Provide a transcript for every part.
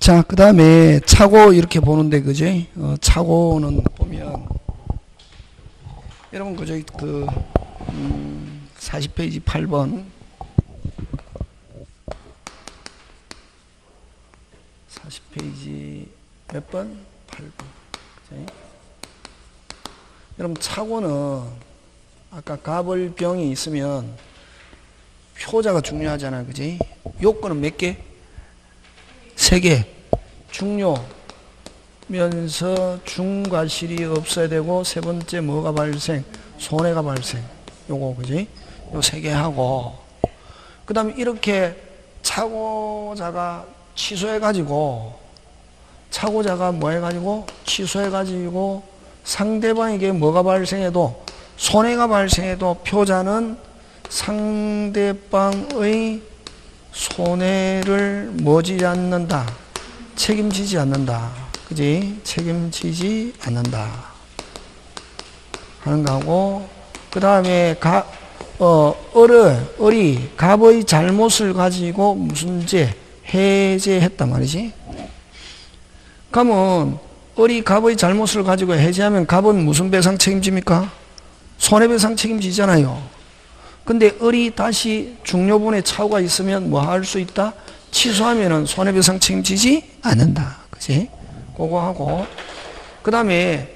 자, 그 다음에 차고 이렇게 보는데, 그지? 차고는 보면, 여러분, 그저 40페이지 8번. 40페이지 몇 번? 8번. 그지? 여러분, 차고는 아까 가벌병이 있으면 표자가 중요하잖아요. 그지? 요건은 몇 개? 3개. 중요면서 중과 실이 없어야 되고, 세 번째 뭐가 발생? 손해가 발생. 요거, 그지? 요 3개 하고, 그 다음에 이렇게 차고자가 취소해가지고, 차고자가 뭐 해가지고, 취소해가지고, 상대방에게 뭐가 발생해도, 손해가 발생해도 표자는 상대방의 손해를 뭐지 않는다. 책임지지 않는다. 그지? 책임지지 않는다. 하는 거고, 그 다음에 을이 갑의 잘못을 가지고 무슨 죄? 해제했단 말이지. 그러면 을이 갑의 잘못을 가지고 해제하면 갑은 무슨 배상 책임집니까? 손해배상 책임지잖아요. 근데 을이 다시 중요분의 차후가 있으면 뭐 할 수 있다? 취소하면은 손해배상 책임지지 않는다. 그지? 그거 하고, 그 다음에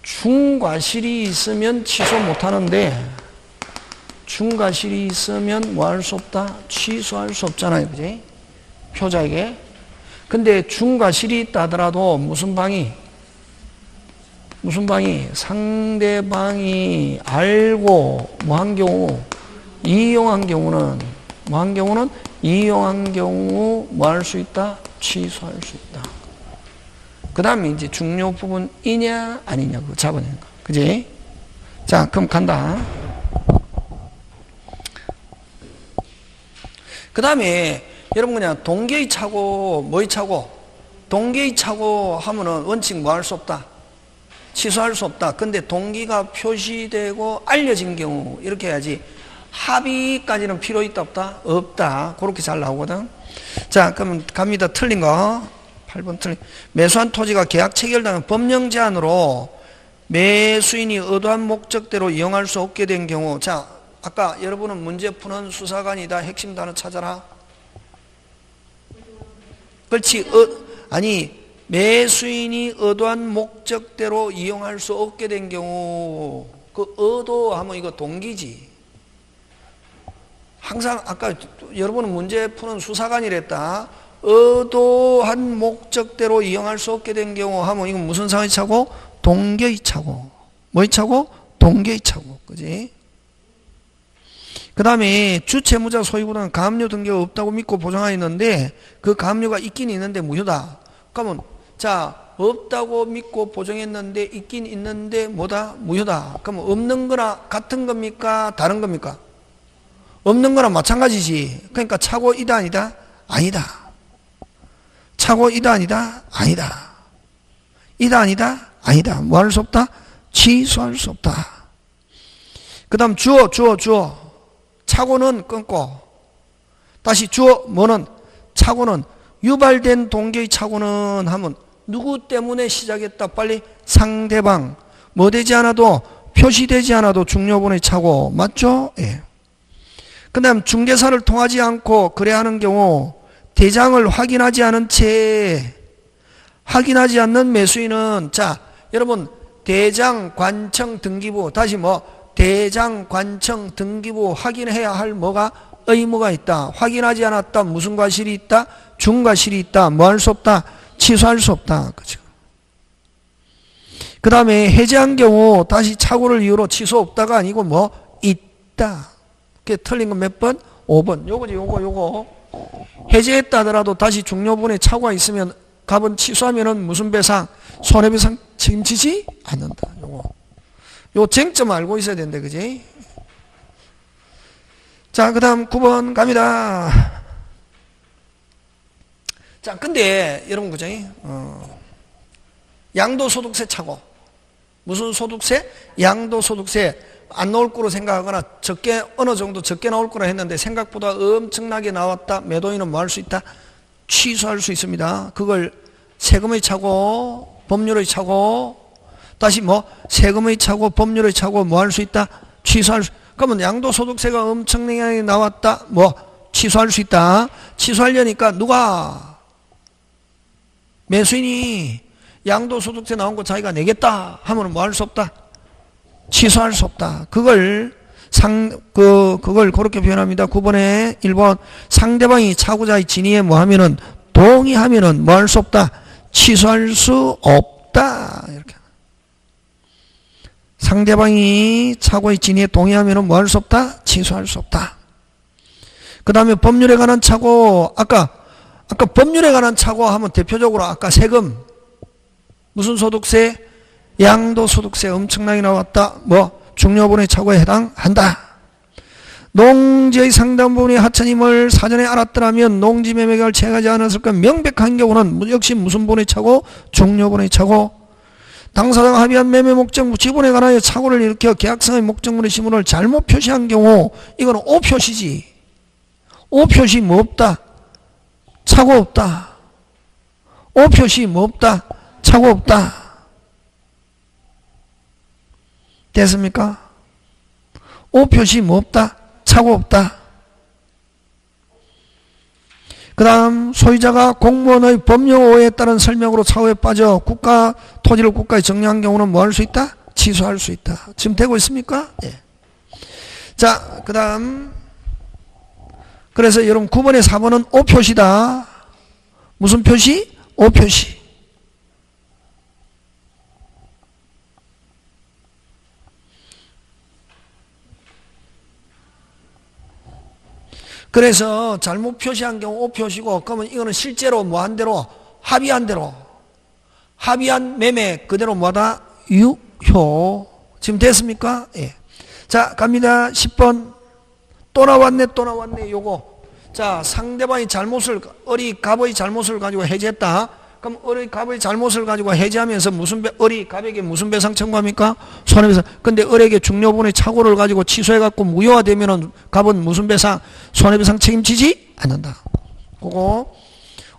중과실이 있으면 취소 못 하는데, 중과실이 있으면 뭐 할 수 없다? 취소할 수 없잖아요. 그지? 표자에게. 근데 중과실이 있다 하더라도 무슨 방이? 상대방이 알고 뭐 한 경우, 이용한 경우는 이용한 경우 뭐 할 수 있다? 취소할 수 있다. 그 다음에 이제 중요 부분이냐 아니냐 그거 잡아내는 거. 그지? 자, 그럼 간다. 그 다음에 여러분 그냥 동계의 차고 뭐의 차고? 동계의 차고 하면은 원칙 뭐 할 수 없다? 취소할 수 없다. 근데 동기가 표시되고 알려진 경우 이렇게 해야지. 합의까지는 필요 있다 없다? 없다. 그렇게 잘 나오거든. 자, 그러면 갑니다. 틀린 거 8번 틀린. 매수한 토지가 계약 체결당한 법령 제한으로 매수인이 의도한 목적대로 이용할 수 없게 된 경우. 자, 아까 여러분은 문제 푸는 수사관이다. 핵심 단어 찾아라. 그렇지. 아니 매수인이 의도한 목적대로 이용할 수 없게 된 경우, 그 의도하면 이거 동기지. 항상 아까 여러분은 문제 푸는 수사관이랬다. 의도한 목적대로 이용할 수 없게 된 경우 하면 이건 무슨 상의 차고? 동계의 차고. 뭐의 차고? 동계의 차고. 그지? 그 다음에 주채무자 소유권은 가압류 등기가 없다고 믿고 보장하였는데 그 가압류가 있긴 있는데 무효다. 그러면 자, 없다고 믿고 보정했는데 있긴 있는데 뭐다? 무효다. 그러면 없는 거나 같은 겁니까? 다른 겁니까? 없는 거나 마찬가지지. 그러니까 차고이다 아니다? 아니다. 차고이다 아니다? 아니다. 이다 아니다? 아니다. 뭐 할 수 없다? 취소할 수 없다. 그 다음 주어. 차고는 끊고 다시 주어 뭐는? 차고는 유발된 동계의 차고는 하면 누구 때문에 시작했다? 빨리 상대방. 뭐 되지 않아도 표시되지 않아도 중요분의 차고. 맞죠? 예. 그 다음 중개사를 통하지 않고 거래하는 경우 대장을 확인하지 않은 채 확인하지 않는 매수인은 자 여러분 대장 관청 등기부 다시 뭐 대장 관청 등기부 확인해야 할 뭐가 의무가 있다. 확인하지 않았다. 무슨 과실이 있다? 중과실이 있다. 뭐 할 수 없다? 취소할 수 없다. 그죠? 그 다음에 해제한 경우 다시 착오를 이유로 취소 없다가 아니고 뭐 있다. 그게 틀린 건 몇 번? 5번. 요거지 요거. 해제했다 하더라도 다시 중요분에 착오가 있으면 갑은 취소하면은 무슨 배상? 손해배상 책임지지 않는다. 요 쟁점 알고 있어야 된다. 그지? 자, 그 다음 9번 갑니다. 자, 근데 여러분 그죠? 양도소득세 차고. 무슨 소득세? 양도소득세 안 나올 거로 생각하거나 적게 어느 정도 적게 나올 거라 했는데 생각보다 엄청나게 나왔다. 매도인은 뭐 할 수 있다? 취소할 수 있습니다. 그걸 세금의 차고 법률의 차고 다시 뭐 세금의 차고 법률의 차고 뭐 할 수 있다? 취소할 수. 그러면 양도소득세가 엄청나게 나왔다. 뭐 취소할 수 있다. 취소하려니까 누가 매수인이 양도소득세 나온 거 자기가 내겠다 하면 뭐 할 수 없다? 취소할 수 없다. 그걸 그걸 그렇게 표현합니다. 9번에 1번 상대방이 차고자의 진위에 뭐 하면은 동의하면은 뭐 할 수 없다? 취소할 수 없다. 이렇게. 상대방이 차고의 진위에 동의하면은 뭐 할 수 없다? 취소할 수 없다. 그 다음에 법률에 관한 차고, 아까 법률에 관한 차고 하면 대표적으로 아까 세금, 무슨 소득세? 양도소득세 엄청나게 나왔다. 뭐? 중요분의 차고에 해당한다. 농지의 상당 부분이 하천임을 사전에 알았더라면 농지 매매 계약을 체결하지 않았을 것 명백한 경우는 역시 무슨 분의 차고? 중요분의 차고. 당사자가 합의한 매매 목적 지분에 관하여 착오를 일으켜 계약상의 목적물의 지분을 잘못 표시한 경우 이거는 오표시지. 오표시 뭐 없다? 착오 없다. 오표시 뭐 없다? 착오 없다. 됐습니까? 오표시 뭐 없다? 착오 없다. 그 다음 소유자가 공무원의 법령 오해에 따른 설명으로 착오에 빠져 국가 토지를 국가에 정리한 경우는 뭐 할 수 있다? 취소할 수 있다. 지금 되고 있습니까? 예. 자, 그 다음 그래서 여러분 9번에 4번은 오표시다. 무슨 표시? 오표시. 그래서 잘못 표시한 경우 오표시고, 그러면 이거는 실제로 뭐 한 대로 합의한 대로 합의한 매매 그대로 뭐다? 유효. 지금 됐습니까? 예. 자, 갑니다. 10번. 또 나왔네 요거. 자, 상대방이 잘못을 어리 갑의 잘못을 가지고 해제했다. 그럼 어리 갑의 잘못을 가지고 해제하면서 어리 갑에게 무슨 배상 청구합니까? 손해배상. 근데 어리에게 중요분의 착오를 가지고 취소해갖고 무효화되면은 갑은 무슨 배상? 손해배상 책임지지 않는다. 그거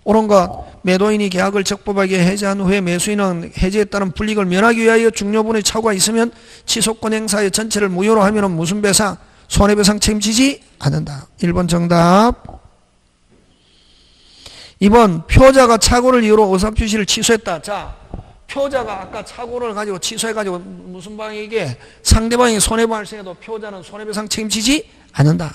옳은 것. 매도인이 계약을 적법하게 해제한 후에 매수인은 해제에 따른 불이익을 면하기 위하여 중요분의 착오가 있으면 취소권 행사의 전체를 무효로 하면은 무슨 배상? 손해배상 책임지지 않는다. 1번 정답. 2번 표자가 착오를 이유로 의사표시를 취소했다. 자, 표자가 아까 착오를 가지고 취소해가지고 무슨 방에게 상대방이 손해발생해도 표자는 손해배상 책임지지 않는다.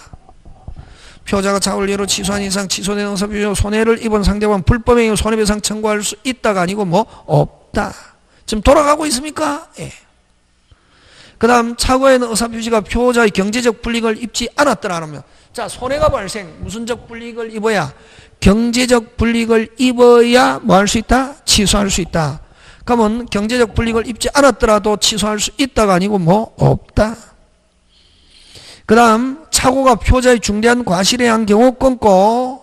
표자가 착오를 이유로 취소한 이상 취소된 의사표시로 손해를 입은 상대방은 불법행위로 손해배상 청구할 수 있다가 아니고 뭐 없다. 지금 돌아가고 있습니까? 예. 그 다음 착오에는 의사표시가 표자의 경제적 불이익을 입지 않았더라면, 자, 손해가 발생, 무슨적 불이익을 입어야? 경제적 불이익을 입어야 뭐 할 수 있다? 취소할 수 있다. 그러면 경제적 불이익을 입지 않았더라도 취소할 수 있다가 아니고 뭐 없다. 그 다음 착오가 표자의 중대한 과실에 의한 경우 끊고,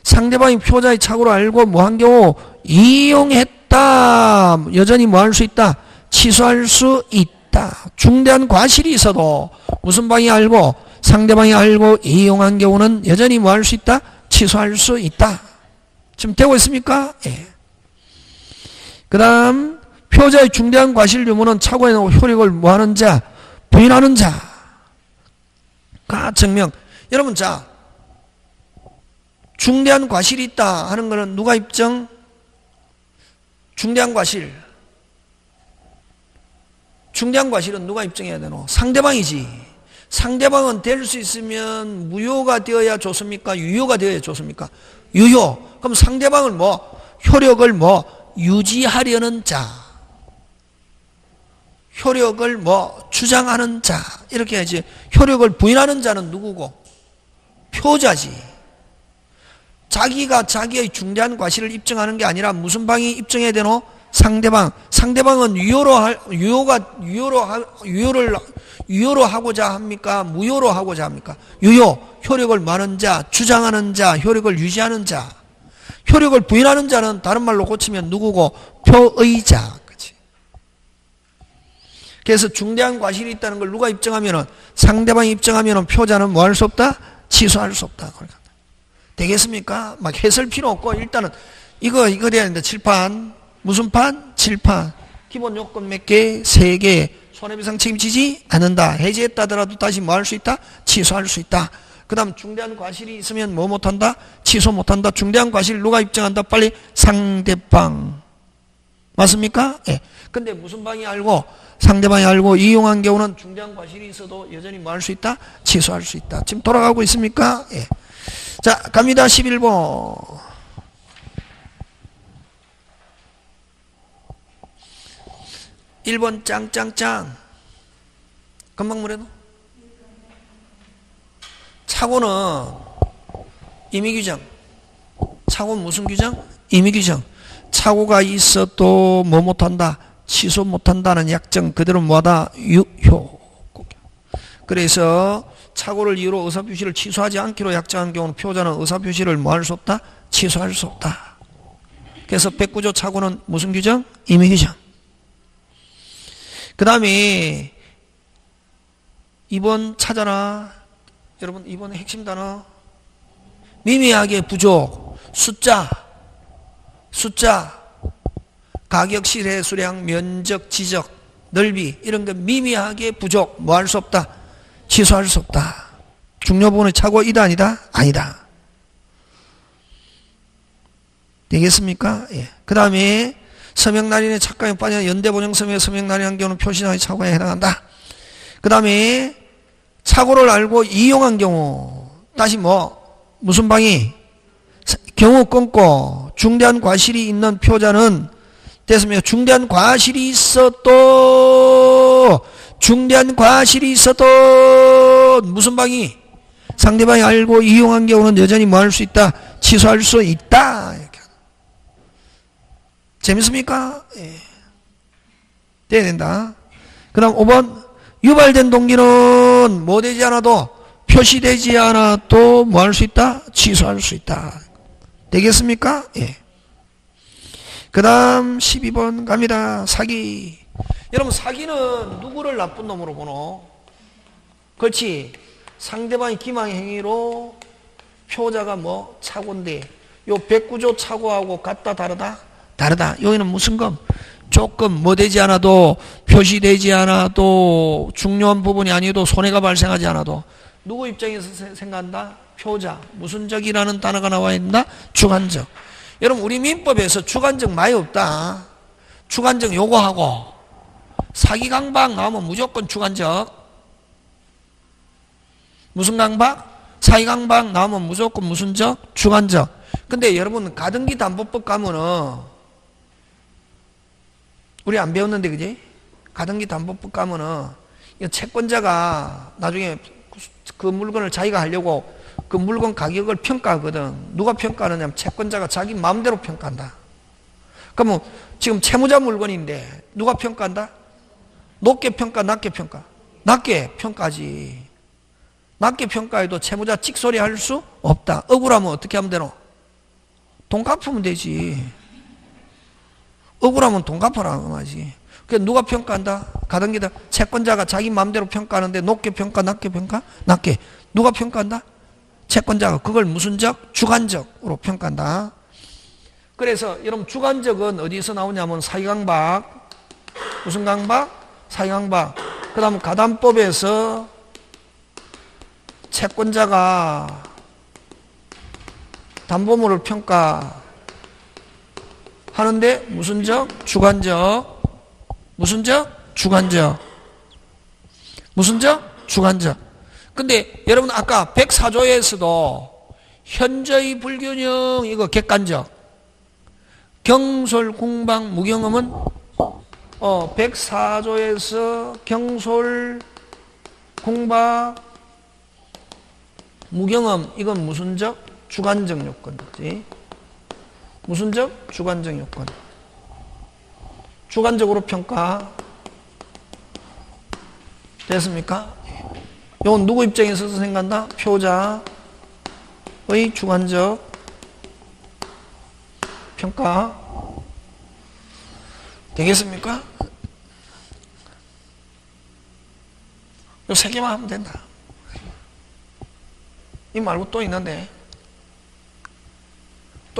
상대방이 표자의 착오를 알고 뭐 한 경우 이용했다. 여전히 뭐 할 수 있다? 취소할 수 있다. 중대한 과실이 있어도 무슨 방이 알고 상대방이 알고 이용한 경우는 여전히 뭐 할 수 있다? 취소할 수 있다. 지금 되고 있습니까? 예. 그 다음 표자의 중대한 과실 유무는 착오에 효력을 뭐 하는 자? 부인하는 자가 증명. 여러분, 자, 중대한 과실이 있다 하는 것은 누가 입증? 중대한 과실. 중대한 과실은 누가 입증해야 되노? 상대방이지. 상대방은 될 수 있으면 무효가 되어야 좋습니까? 유효가 되어야 좋습니까? 유효. 그럼 상대방을 뭐 효력을 뭐 유지하려는 자, 효력을 뭐 주장하는 자, 이렇게 해야지. 효력을 부인하는 자는 누구고? 표자지. 자기가 자기의 중대한 과실을 입증하는 게 아니라 무슨 방이 입증해야 되노? 상대방. 상대방은 유효로 하고자 합니까? 무효로 하고자 합니까? 유효. 효력을 많은 자, 주장하는 자, 효력을 유지하는 자. 효력을 부인하는 자는 다른 말로 고치면 누구고? 표의자. 그치? 그래서 중대한 과실이 있다는 걸 누가 입증하면은, 상대방이 입증하면은 표자는 뭐 할 수 없다? 취소할 수 없다. 되겠습니까? 막 해설 필요 없고 일단은 이거 돼야 되는데 칠판 무슨 판? 칠판. 기본 요건 몇 개? 3개. 손해배상 책임지지 않는다. 해지했다 하더라도 다시 뭐 할 수 있다? 취소할 수 있다. 그 다음 중대한 과실이 있으면 뭐 못한다? 취소 못한다. 중대한 과실 누가 입증한다? 빨리 상대방. 맞습니까? 예. 근데 무슨 방이 알고 상대방이 알고 이용한 경우는 중대한 과실이 있어도 여전히 뭐 할 수 있다? 취소할 수 있다. 지금 돌아가고 있습니까? 예. 자, 갑니다. 11번. 1번 짱짱짱. 금방 뭐래도? 착오는 임의규정. 착오는 무슨 규정? 임의규정. 착오가 있어도 뭐 못한다? 취소 못한다는 약정 그대로 뭐하다? 유효. 그래서 착오를 이유로 의사표시를 취소하지 않기로 약정한 경우는 피고자는 의사표시를 뭐 할 수 없다? 취소할 수 없다. 그래서 109조 착오는 무슨 규정? 임의규정. 그 다음에 2번 찾아라. 여러분 2번의 핵심 단어 미미하게 부족. 숫자 가격, 실해, 수량, 면적, 지적, 넓이 이런 거 미미하게 부족. 뭐 할 수 없다? 취소할 수 없다. 중요 부분의 착오이다 아니다? 아니다. 되겠습니까? 예. 그 다음에 서명날인의 착각에 빠져 연대본영서명의 서명날인한 경우는 표시상의 착오에 해당한다. 그 다음에 착오를 알고 이용한 경우 다시 무슨 방이 경우 끊고 중대한 과실이 있는 표자는 됐습니다. 중대한 과실이 있어도 무슨 방이 상대방이 알고 이용한 경우는 여전히 뭐 할 수 있다? 취소할 수 있다. 이렇게. 재밌습니까? 예. 돼야 된다. 그 다음 5번 유발된 동기는 뭐 되지 않아도 표시되지 않아도 뭐 할 수 있다? 취소할 수 있다. 되겠습니까? 예. 그 다음 12번 갑니다. 사기. 여러분 사기는 누구를 나쁜 놈으로 보노? 그렇지. 상대방이 기망 행위로 표자가 착오인데 요 109조 착오하고 같다 다르다? 다르다. 여기는 무슨 검? 조금 뭐 되지 않아도 표시되지 않아도 중요한 부분이 아니어도 손해가 발생하지 않아도 누구 입장에서 생각한다? 표자. 무슨 적이라는 단어가 나와 있나? 주관적. 여러분 우리 민법에서 주관적 많이 없다. 주관적 요거하고 사기 강박 나오면 무조건 주관적. 무슨 강박? 사기 강박 나오면 무조건 무슨 적? 주관적. 근데 여러분 가등기 담보법 가면은 우리 안 배웠는데 그지? 가등기 담보법 가면은 채권자가 나중에 그 물건을 자기가 하려고 그 물건 가격을 평가하거든. 누가 평가하느냐면 채권자가 자기 마음대로 평가한다. 그러면 지금 채무자 물건인데 누가 평가한다? 높게 평가, 낮게 평가? 낮게 평가하지. 낮게 평가해도 채무자 찍소리 할 수 없다. 억울하면 어떻게 하면 되노? 돈 갚으면 되지. 억울하면 돈 갚아라 하지. 그러니까 누가 평가한다? 가등기다. 채권자가 자기 마음대로 평가하는데 높게 평가, 낮게 평가? 낮게. 누가 평가한다? 채권자가. 그걸 무슨 적? 주관적으로 평가한다. 그래서 여러분 주관적은 어디서 나오냐면 사기강박. 무슨 강박? 사기강박. 그 다음 가담법에서 채권자가 담보물을 평가하는데 무슨 적? 주관적. 무슨 적? 주관적. 무슨 적? 주관적. 근데 여러분 아까 104조에서도 현저히 불균형 이거 객관적. 경솔, 공방, 무경험은 104조에서 경솔, 공방, 무경험 이건 무슨 적? 주관적 요건이지. 무슨 적? 주관적 요건. 주관적으로 평가 됐습니까? 이건 누구 입장에서 생각한다? 표자의 주관적 평가 되겠습니까? 이 세 개만 하면 된다. 이 말고 또 있는데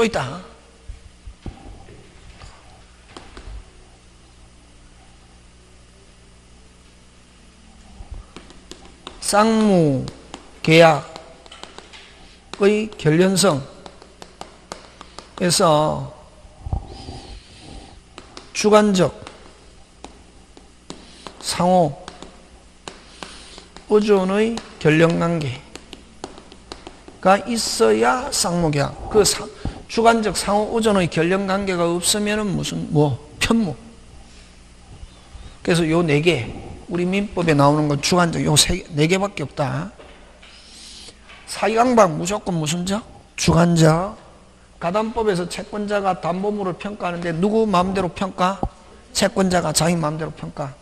또 있다. 쌍무 계약의 결연성에서 주관적 상호 의존의 결연관계가 있어야 쌍무계약. 그 주관적 상호 의존의 결연관계가 없으면은 무슨 편무. 그래서 요 네 개, 우리 민법에 나오는 건 주관적 요 네 개밖에 없다. 사이강박 무조건 무슨 적? 주관적. 가담법에서 채권자가 담보물을 평가하는데 누구 마음대로 평가? 채권자가 자기 마음대로 평가.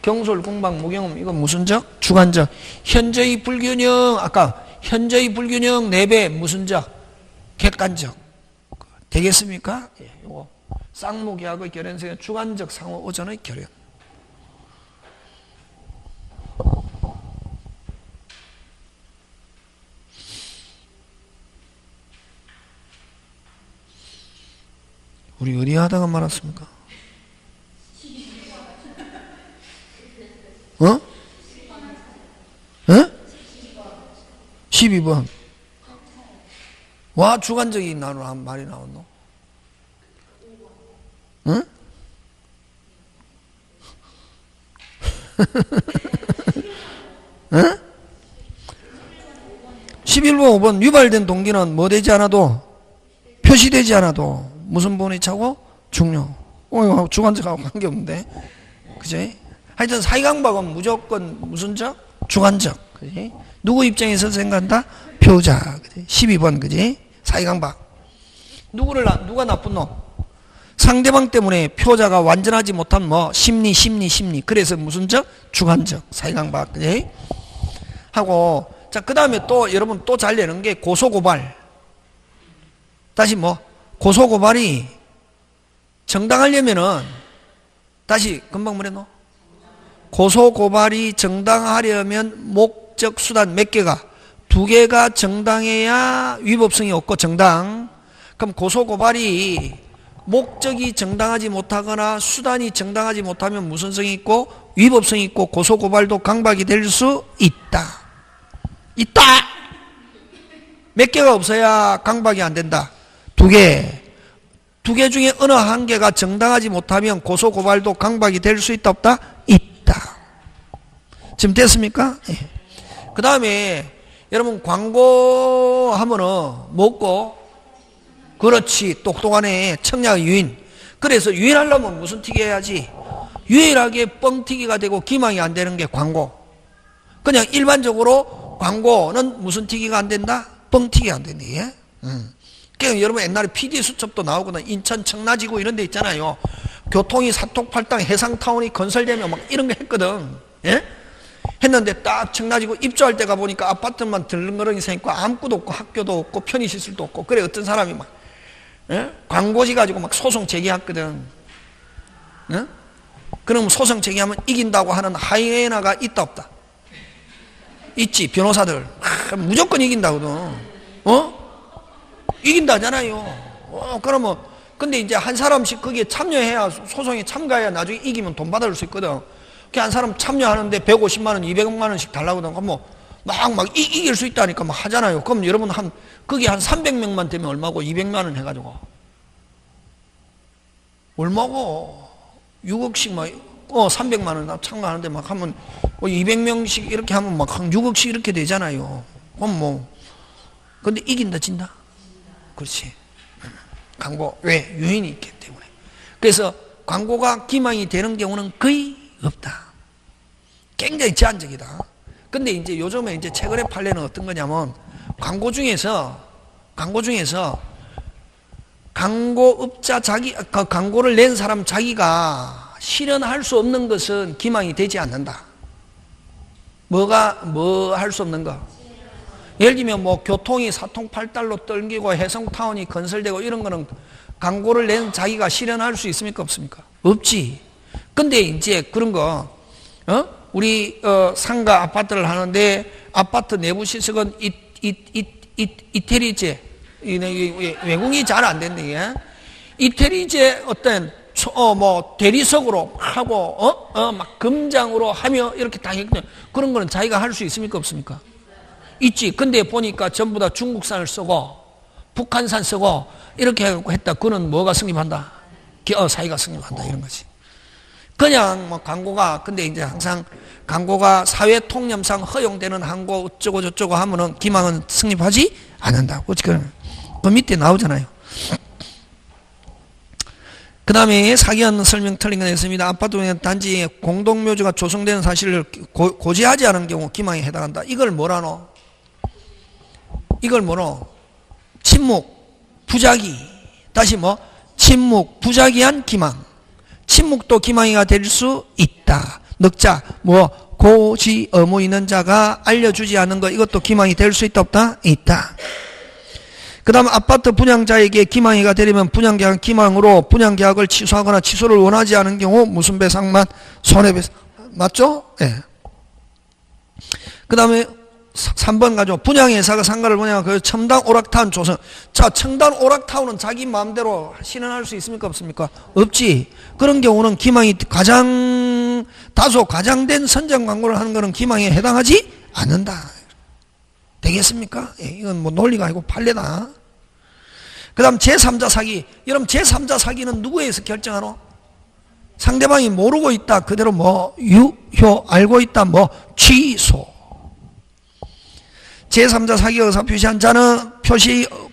경솔, 공박, 무경험 이건 무슨 적? 주관적. 현저히 불균형, 아까 현저히 불균형 4배 무슨 적? 객관적. 되겠습니까? 예, 요거 쌍무계약의 결연성의 주관적 상호 의존의 결연. 우리 어디 하다가 말았습니까? 어? 12번. 와, 주관적인 말이 나왔노? 응? 응? 11번, 5번. 유발된 동기는 뭐 되지 않아도, 표시되지 않아도, 무슨 부분이 차고? 중요. 주관적하고 관계없는데. 그지? 하여튼 사이강박은 무조건 무슨 적? 주관적. 그지? 누구 입장에서 생각한다? 표자. 그지? 12번. 그지? 사이강박. 누가 나쁜 놈? 상대방 때문에 표자가 완전하지 못한 심리. 그래서 무슨 적? 주관적. 사이강박. 그지? 하고, 자, 그 다음에 또, 여러분 또 잘 내는 게 고소고발. 다시 고소고발이 정당하려면은, 다시 금방 뭐랬노? 고소고발이 정당하려면 목적, 수단 몇 개가? 2개가 정당해야 위법성이 없고 정당. 그럼 고소고발이 목적이 정당하지 못하거나 수단이 정당하지 못하면 무슨 성이 있고? 위법성이 있고 고소고발도 강박이 될 수 있다. 몇 개가 없어야 강박이 안 된다. 2개. 2개 중에 어느 한 개가 정당하지 못하면 고소고발도 강박이 될 수 있다 없다? 있다. 지금 됐습니까? 예. 그 다음에 여러분 광고하면은 뭐고? 그렇지, 똑똑하네. 청량의 유인. 그래서 유인하려면 무슨 튀기 해야지? 유일하게 뻥튀기가 되고 기망이 안 되는 게 광고. 그냥 일반적으로 광고는 무슨 튀기가 안 된다? 뻥튀기가 안 된다. 예? 그러니까 여러분 옛날에 PD 수첩도 나오거든. 인천 청라지구 이런 데 있잖아요. 교통이 사통팔당 해상타운이 건설되면 막 이런 거 했거든. 예? 했는데 딱 청라지구 입주할 때 가보니까 아파트만 들렁거렁이 생기고 아무것도 없고 학교도 없고 편의시설도 없고. 그래 어떤 사람이 막 광고지 가지고 막 소송 제기했거든. 예? 그럼 소송 제기하면 이긴다고 하는 하이에나가 있다 없다? 있지. 변호사들 무조건 이긴다거든. 이긴다잖아요. 그러면 근데 이제 한 사람씩 거기에 참여해야, 소송에 참가해야 나중에 이기면 돈 받을 수 있거든. 그 한 사람 참여하는데 150만 원, 200만 원씩 달라거든. 그럼 막 이길 수 있다니까 막 하잖아요. 그럼 여러분 거기 한 300명만 되면 얼마고? 200만 원 해가지고 얼마고? 6억씩 300만 원 참가하는데 막 하면 200명씩 이렇게 하면 막 한 6억씩 이렇게 되잖아요. 그럼 근데 이긴다 진다? 그렇지. 광고. 왜? 유인이 있기 때문에. 그래서 광고가 기망이 되는 경우는 거의 없다. 굉장히 제한적이다. 근데 이제 요즘에 이제 최근에 판례는 어떤 거냐면 광고 중에서 광고업자 광고를 낸 사람 자기가 실현할 수 없는 것은 기망이 되지 않는다. 뭐 할 수 없는 거? 예를 들면 교통이 사통팔달로 떨기고 해성타운이 건설되고 이런 거는 광고를 낸 자기가 실현할 수 있습니까? 없습니까? 없지. 근데 이제 그런 거, 우리, 상가 아파트를 하는데 아파트 내부 시설은 이태리제, 외국이 잘 안 됐네. 예? 이태리 이제 어떤 대리석으로 하고 막 금장으로 하며 이렇게 다 했거든요. 그런 거는 자기가 할 수 있습니까 없습니까? 있지. 근데 보니까 전부 다 중국산을 쓰고 북한산 쓰고 이렇게 해갖고 했다. 그거는 뭐가 승립한다? 사기가 승립한다 이런 거지. 그냥 뭐 광고가 근데 이제 항상 광고가 사회 통념상 허용되는 항고 어쩌고 저쩌고 하면은 기망은 승립하지 않는다고. 그 밑에 나오잖아요. 그 다음에 사기한 설명 틀린 건 있습니다. 아파트 단지에 공동묘지가 조성되는 사실을 고지하지 않은 경우 기망에 해당한다. 이걸 뭐라노? 이걸 뭐노? 침묵, 부작위. 다시 뭐? 침묵, 부작위한 기망. 침묵도 기망이가 될 수 있다. 넉자, 고지 의무 있는 자가 알려주지 않은 것, 이것도 기망이 될 수 있다, 없다? 있다. 그 다음 아파트 분양자에게 기망이가 되려면 분양계약 기망으로 분양계약을 취소하거나 취소를 원하지 않은 경우 무슨 배상만 손해배상. 맞죠? 예. 네. 그 다음에 3번 가죠. 분양회사가 상가를 분양하고 첨단 오락타운 조성. 자, 첨단 오락타운은 자기 마음대로 신청할 수 있습니까 없습니까? 없지. 그런 경우는 기망이 다소 과장된 선정 광고를 하는 것은 기망에 해당하지 않는다. 되겠습니까? 예, 이건 뭐 논리가 아니고 판례다. 그 다음 제3자 사기. 여러분 제3자 사기는 누구에서 결정하노? 상대방이 모르고 있다. 그대로 유효 알고 있다. 취소. 제3자 사기 의사 표시한 자는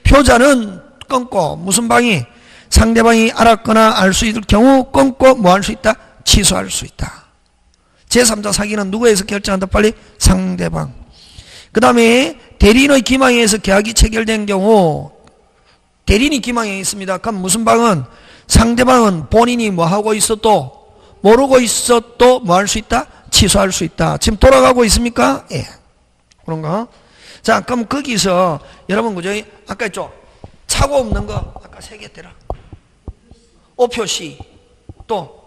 표자는 끊고 무슨 방이 상대방이 알았거나 알 수 있을 경우 끊고 뭐 할 수 있다? 취소할 수 있다. 제3자 사기는 누구에서 결정한다? 빨리 상대방. 그 다음에 대리인의 기망에 의해서 계약이 체결된 경우 대리인이 기망에 있습니다. 그럼 무슨 방은 상대방은 본인이 뭐 하고 있어도 모르고 있어도 뭐 할 수 있다? 취소할 수 있다. 지금 돌아가고 있습니까? 예. 그런가? 자, 그럼 거기서 여러분 그죠? 아까 했죠? 차고 없는 거 아까 3개 대라. 오표시 또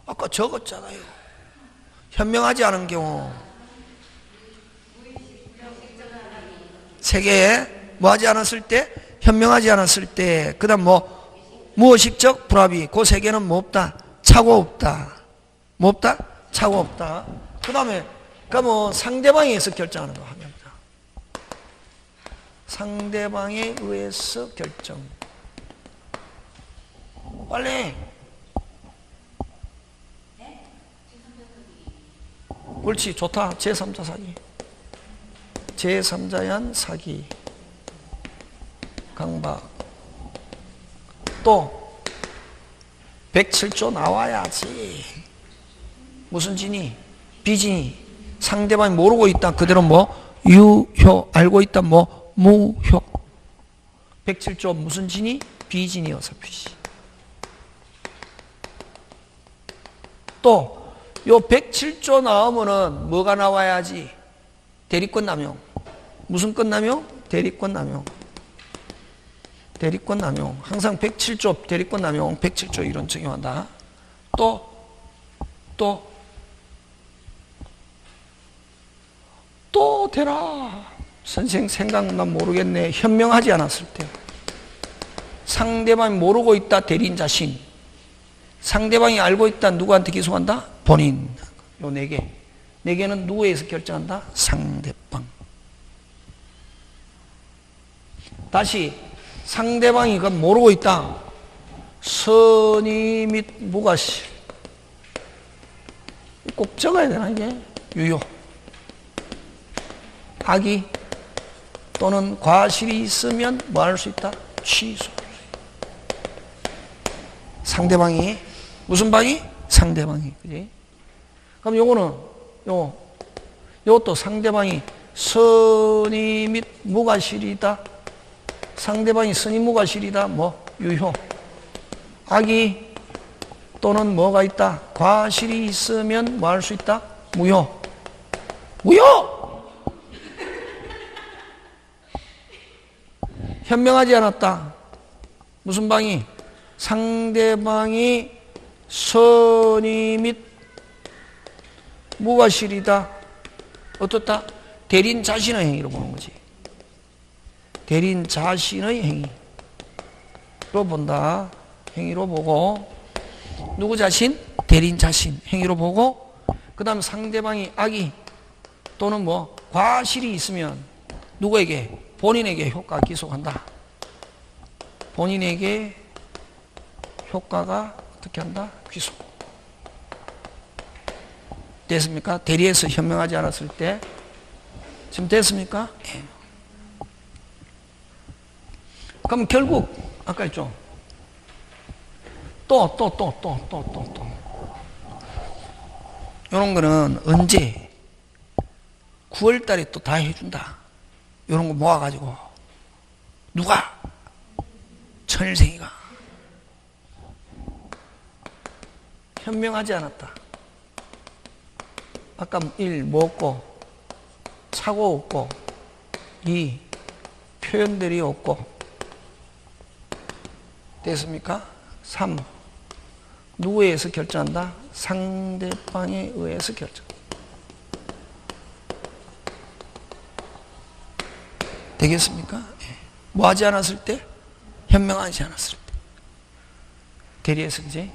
아까 적었잖아요. 현명하지 않은 경우 3개에 뭐 하지 않았을 때? 현명하지 않았을 때. 그 다음 무의식적 불합의. 그 3개는 뭐 없다? 차고 없다. 뭐 없다? 차고 없다. 그 다음에 상대방에 의해서 결정하는 거 합니다. 상대방에 의해서 결정. 빨리. 옳지, 좋다. 제3자 사기. 제3자연 사기. 강박. 또 107조 나와야지. 무슨 진이? 비진이. 상대방이 모르고 있다. 그대로 유효. 알고 있다. 무효. 107조 무슨 진이? 비진이 어사표시. 또 요 107조 나오면은 뭐가 나와야지? 대리권 남용. 무슨 건 남용? 대리권 남용. 대리권 남용. 항상 107조 대리권 남용 107조 이론 적용한다. 또 대라. 선생 생각난 모르겠네. 현명하지 않았을 때. 상대방이 모르고 있다. 대리인 자신. 상대방이 알고 있다. 누구한테 기소한다? 본인. 요 4개. 4개는 누구에서 결정한다? 상대방. 다시 상대방이 모르고 있다. 선의 및 무과실. 꼭 적어야 되나 이게? 유효. 악의 또는 과실이 있으면 뭐 할 수 있다? 취소. 상대방이 무슨 방이? 상대방이. 그지? 그럼 요거는 요것도 상대방이 선의 및 무과실이다. 상대방이 선의 무과실이다. 유효. 악의 또는 뭐가 있다? 과실이 있으면 뭐 할 수 있다? 무효. 무효! 현명하지 않았다. 무슨 방이? 상대방이 선의 및 무과실이다. 어떻다? 대리인 자신의 행위로 보는 거지. 대리인 자신의 행위로 본다. 행위로 보고 누구 자신? 대리인 자신 행위로 보고 그 다음 상대방이 악의 또는 뭐 과실이 있으면 누구에게? 본인에게 효과가 기속한다. 본인에게 효과가 어떻게 한다? 귀속. 됐습니까? 대리에서 현명하지 않았을 때 지금 됐습니까? 예. 그럼 결국 아까 했죠. 또 이런 거는 언제 9월 달에 또 다 해준다. 이런 거 모아가지고 누가? 천일생이가 현명하지 않았다. 아까 1. 뭐 없고 사고 없고 2. 표현들이 없고 됐습니까? 3. 누구에 의해서 결정한다? 상대방에 의해서 결정. 되겠습니까? 뭐 하지 않았을 때? 현명하지 않았을 때. 대리에서 그지?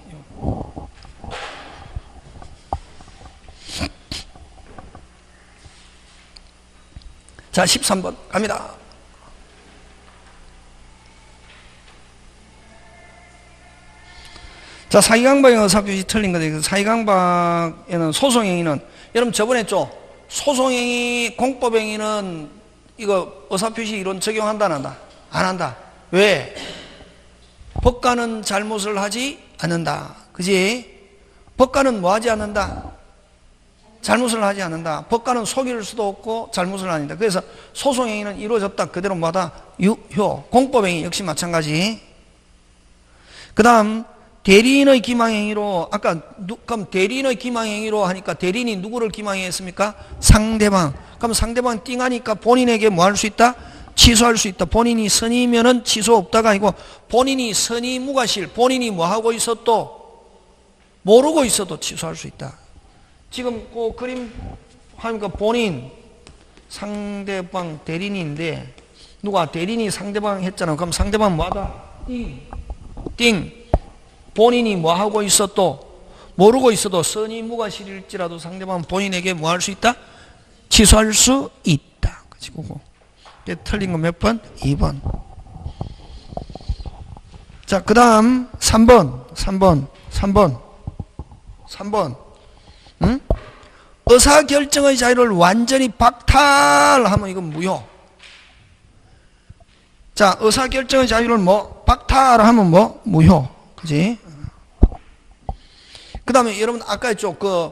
자, 13번 갑니다. 자, 사기강박의 의사표시 틀린 거죠. 사기강박에는 소송행위는 여러분 저번에 했죠? 소송행위, 공법행위는 이거 의사표시 이론 적용한다 안 한다? 안 한다. 왜? 법관은 잘못을 하지 않는다. 그지? 법관은 뭐 하지 않는다? 잘못을 하지 않는다. 법관은 속일 수도 없고 잘못을 아니다. 그래서 소송행위는 이루어졌다. 그대로 뭐다? 유효. 공법행위 역시 마찬가지. 그 다음 대리인의 기망행위로 아까 그럼 대리인의 기망행위로 하니까 대리인이 누구를 기망했습니까? 상대방. 그럼 상대방 띵하니까 본인에게 뭐 할 수 있다? 취소할 수 있다. 본인이 선이면은 취소 없다가 아니고 본인이 선이 무과실 본인이 뭐 하고 있어도 모르고 있어도 취소할 수 있다. 지금 그 그림 하니까 본인 상대방 대리인인데 누가 대리인이 상대방 했잖아. 그럼 상대방 뭐하다? 띵. 본인이 뭐 하고 있어도 모르고 있어도 선이 무과실일지라도 상대방 본인에게 뭐 할 수 있다? 취소할 수 있다. 그치고 틀린 거 몇 번? 2번. 자, 그 다음 3번. 응? 의사결정의 자유를 완전히 박탈하면 이건 무효. 자, 의사결정의 자유를 뭐 박탈하면 뭐 무효. 그지? 그 다음에 여러분 아까 했죠. 그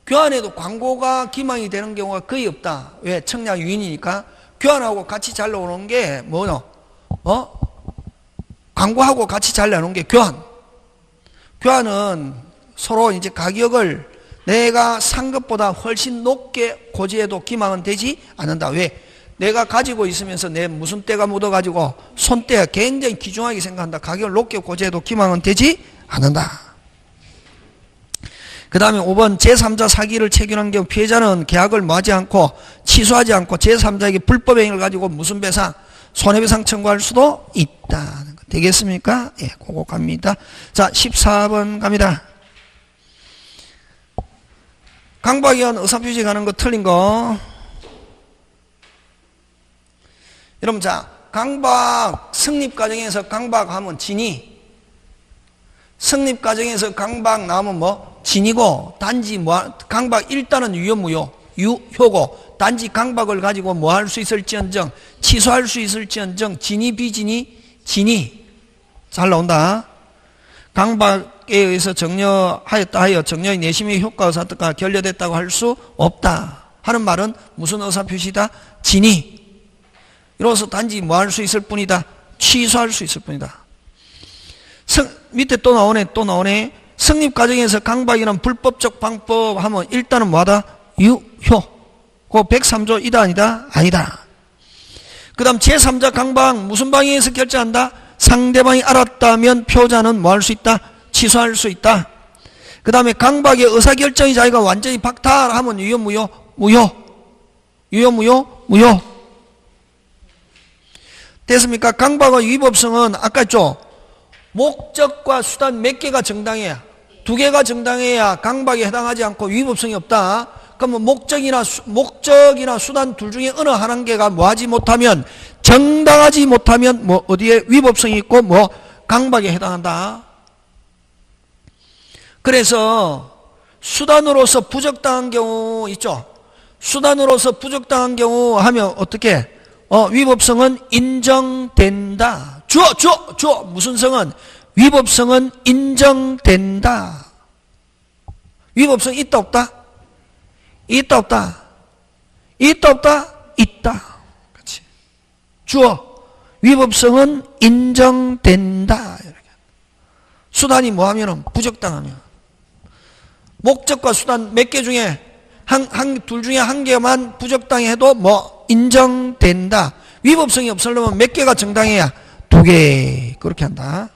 교환에도 광고가 기망이 되는 경우가 거의 없다. 왜? 청약 유인이니까. 교환하고 같이 잘 나오는 게 뭐노? 광고하고 같이 잘 나오는 게 교환. 교환은 서로 이제 가격을 내가 산 것보다 훨씬 높게 고지해도 기망은 되지 않는다. 왜? 내가 가지고 있으면서 내 무슨 때가 묻어가지고 손때가 굉장히 귀중하게 생각한다. 가격을 높게 고지해도 기망은 되지 않는다. 그 다음에 5번 제3자 사기를 체결한 경우 피해자는 계약을 뭐하지 않고 취소하지 않고 제3자에게 불법행위를 가지고 무슨 배상? 손해배상 청구할 수도 있다. 되겠습니까? 예, 그거 갑니다. 자, 14번 갑니다. 강박위원 의사표시 가는 거 틀린 거. 여러분, 자, 강박, 승립 과정에서 강박하면 진이. 승립 과정에서 강박 나오면 뭐? 진이고, 단지 뭐, 강박 일단은 유효무효, 유효고, 단지 강박을 가지고 뭐 할 수 있을지언정, 취소할 수 있을지언정, 진이, 비진이, 진이. 잘 나온다. 강박에 의해서 정려하였다 하여 정려의 내심의 효과 의사가 결려됐다고 할 수 없다. 하는 말은 무슨 의사표시다? 진이. 이로써 단지 뭐 할 수 있을 뿐이다? 취소할 수 있을 뿐이다. 밑에 또 나오네. 승립 과정에서 강박이란 불법적 방법 하면 일단은 뭐하다? 유효. 그 103조 이다 아니다? 아니다. 그 다음 제3자 강박 무슨 방해에서 결정한다? 상대방이 알았다면 표자는 뭐 할 수 있다? 취소할 수 있다. 그 다음에 강박의 의사결정의 자유가 완전히 박탈하면 유효 무효? 무효. 유효 무효? 무효. 됐습니까? 강박의 위법성은 아까 했죠? 목적과 수단 몇 개가 정당해야, 두 개가 정당해야 강박에 해당하지 않고 위법성이 없다. 그러면 목적이나 수단 둘 중에 어느 한 개가 뭐하지 못하면, 정당하지 못하면 뭐 어디에 위법성이 있고 뭐 강박에 해당한다. 그래서 수단으로서 부적당한 경우 있죠? 수단으로서 부적당한 경우 하면 어떻게? 위법성은 인정된다. 주어. 무슨 성은? 위법성은 인정된다. 위법성 있다, 없다? 있다, 없다? 있다, 없다? 있다. 그렇지. 주어. 위법성은 인정된다. 이렇게. 수단이 뭐 하면은 부적당하면. 목적과 수단 몇 개 중에 둘 중에 한 개만 부적당히 해도 뭐 인정된다. 위법성이 없으려면 몇 개가 정당해야? 두 개. 그렇게 한다.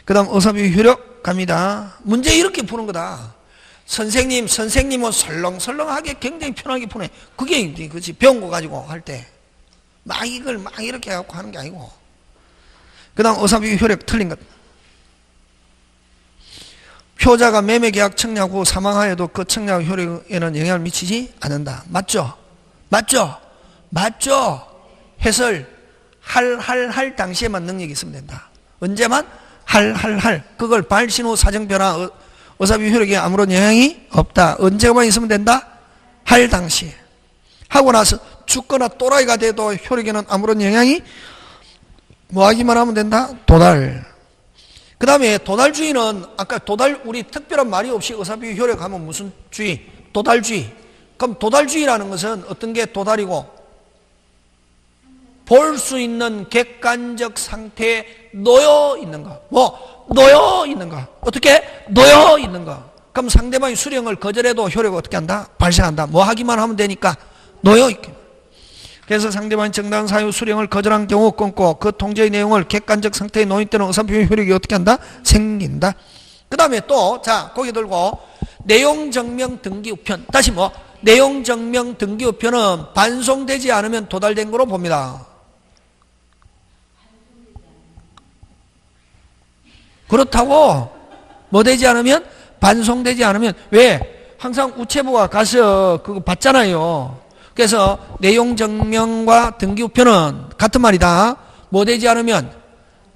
그 다음 어사비 효력 갑니다. 문제 이렇게 푸는 거다. 선생님은 설렁설렁하게 굉장히 편하게 푸네. 그게 그치 배운 거 가지고 할 때 막 이걸 막 이렇게 해갖고 하는 게 아니고. 그 다음 어사비 효력 틀린 것. 표자가 매매계약 청약 후 사망하여도 그 청약 효력에는 영향을 미치지 않는다. 맞죠? 해설 할 당시에만 능력이 있으면 된다. 언제만? 그걸 발신 후 사정변화 어사비 효력에 아무런 영향이 없다. 언제만 있으면 된다? 할 당시에. 하고 나서 죽거나 또라이가 돼도 효력에는 아무런 영향이 뭐 하기만 하면 된다? 도달. 그 다음에 도달주의는 아까 우리 특별한 말이 없이 어사비 효력하면 무슨 주의? 도달주의. 그럼 도달주의라는 것은 어떤 게 도달이고? 볼 수 있는 객관적 상태에 놓여 있는 거. 놓여 있는 거. 어떻게? 놓여 있는 거. 그럼 상대방이 수령을 거절해도 효력을 어떻게 한다? 발생한다. 뭐 하기만 하면 되니까 놓여 있게. 그래서 상대방이 정당한 사유 수령을 거절한 경우 끊고 그 통지의 내용을 객관적 상태에 놓인 때는 어사비 효력이 어떻게 한다? 생긴다. 그 다음에 또, 자, 고개 들고, 내용 증명 등기 우편. 다시 내용 증명 등기 우편은 반송되지 않으면 도달된 거로 봅니다. 그렇다고, 되지 않으면? 반송되지 않으면, 왜? 항상 우체부가 가서 그거 받잖아요. 그래서 내용 증명과 등기 우편은 같은 말이다. 되지 않으면?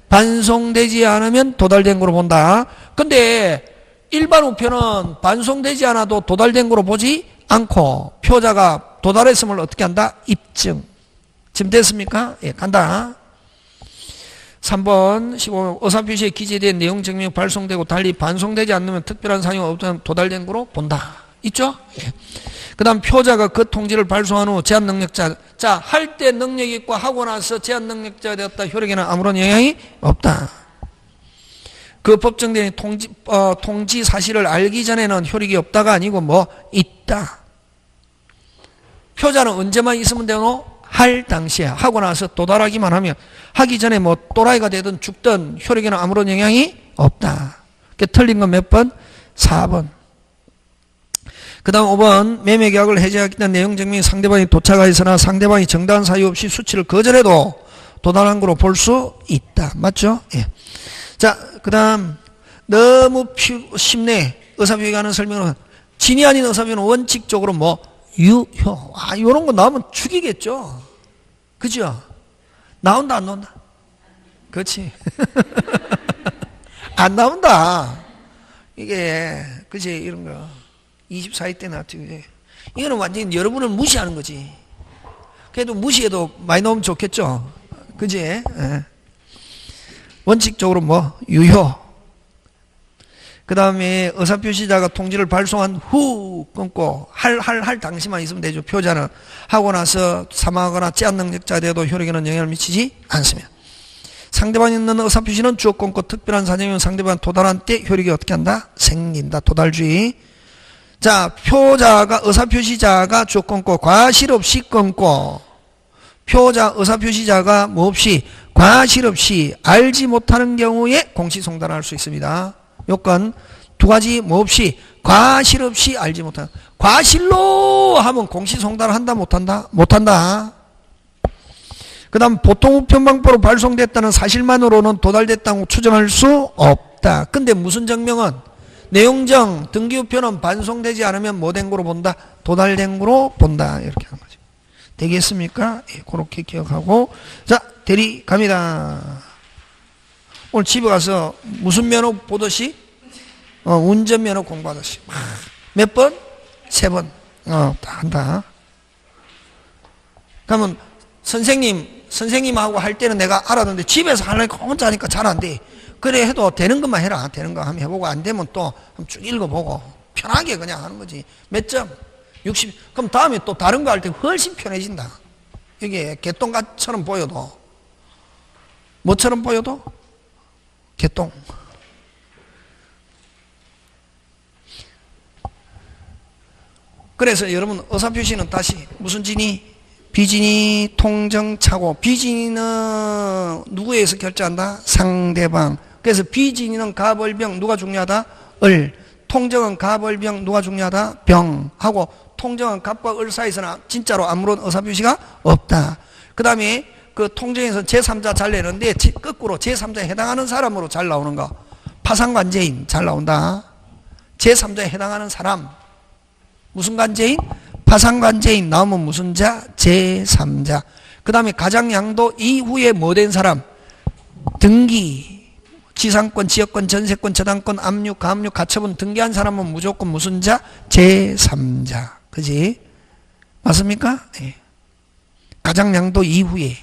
반송되지 않으면 도달된 거로 본다. 근데 일반 우편은 반송되지 않아도 도달된 거로 보지 않고 표자가 도달했음을 어떻게 한다? 입증. 지금 됐습니까? 예, 간다. 3번 15번 어사표시에 기재된 내용 증명 발송되고 달리 반송되지 않으면 특별한 사유가 없다면 도달된 거로 본다. 있죠? 예. 그 다음 표자가 그 통지를 발송한 후 제한 능력자. 자, 할 때 능력이 있고 하고 나서 제한 능력자가 되었다. 효력에는 아무런 영향이 없다. 그 법정대행이 통지 사실을 알기 전에는 효력이 없다가 아니고 있다. 표자는 언제만 있으면 되노? 할 당시에. 하고 나서 도달하기만 하면, 하기 전에 또라이가 되든 죽든 효력에는 아무런 영향이 없다. 틀린 건 몇 번? 4번. 그 다음 5번 매매계약을 해제하겠다는 내용 증명이 상대방이 도착하였으나 상대방이 정당한 사유 없이 수치를 거절해도 도달한 거로 볼 수 있다. 맞죠? 예. 자, 그 다음 너무 쉽네. 의사표현에 관한 설명은 진이 아닌 의사표현은 원칙적으로 유효. 요런 거 나오면 죽이겠죠. 그죠? 나온다 안 나온다? 그렇지. 안 나온다. 이게 그치 이런 거 24회 때 나왔지. 그치? 이거는 완전히 여러분을 무시하는 거지. 그래도 무시해도 많이 나오면 좋겠죠. 그치? 예. 원칙적으로 유효. 그 다음에 의사표시자가 통지를 발송한 후 끊고 할 당시만 있으면 되죠. 표자는 하고 나서 사망하거나 제한 능력자가 되어도 효력에는 영향을 미치지 않습니다. 상대방이 있는 의사표시는 주어 끊고 특별한 사정이면 상대방 도달한 때 효력이 어떻게 한다? 생긴다. 도달주의. 자, 의사표시자가 주어 끊고 과실 없이 끊고 의사표시자가 없이 과실 없이 알지 못하는 경우에 공시송달할 수 있습니다. 요건 두 가지 없이 과실 없이 알지 못한다. 과실로 하면 공시송달을 한다 못한다? 못한다. 그 다음 보통 우편방법으로 발송됐다는 사실만으로는 도달됐다고 추정할 수 없다. 근데 무슨 증명은? 내용정, 등기우편은 반송되지 않으면 뭐 된 거로 본다? 도달된 거로 본다. 이렇게 하는 거죠. 되겠습니까? 예, 그렇게 기억하고. 자, 대리 갑니다. 오늘 집에 가서 무슨 면허 보듯이? 운전면허 공부하듯이. 몇 번? 3번. 다 한다. 그러면 선생님하고 할 때는 내가 알았는데 집에서 하려니까 혼자 하니까 잘 안 돼. 그래 해도 되는 것만 해라. 되는 거 한번 해보고 안 되면 또 쭉 읽어보고 편하게 그냥 하는 거지. 몇 점? 60. 그럼 다음에 또 다른 거 할 때 훨씬 편해진다. 이게 개똥같처럼 보여도 뭐처럼 보여도 개똥. 그래서 여러분 의사표시는 다시 무슨 진이? 비진이 통정차고 비진이는 누구에 의해서 결정한다? 상대방. 그래서 비진이는 가벌병 누가 중요하다? 을. 통정은 가벌병 누가 중요하다? 병. 하고 통정은 갑과 을 사이에서는 진짜로 아무런 의사표시가 없다. 그 다음에 그 통정에서 제3자 잘 내는데 거꾸로 제3자에 해당하는 사람으로 잘 나오는 거. 파상관제인 잘 나온다. 제3자에 해당하는 사람. 무슨 관제인? 파상관제인 나오면 무슨 자? 제3자. 그 다음에 가장양도 이후에 뭐 된 사람? 등기, 지상권, 지역권, 전세권, 저당권, 압류, 가압류, 가처분 등기한 사람은 무조건 무슨 자? 제3자. 그지? 맞습니까? 예. 가장양도 이후에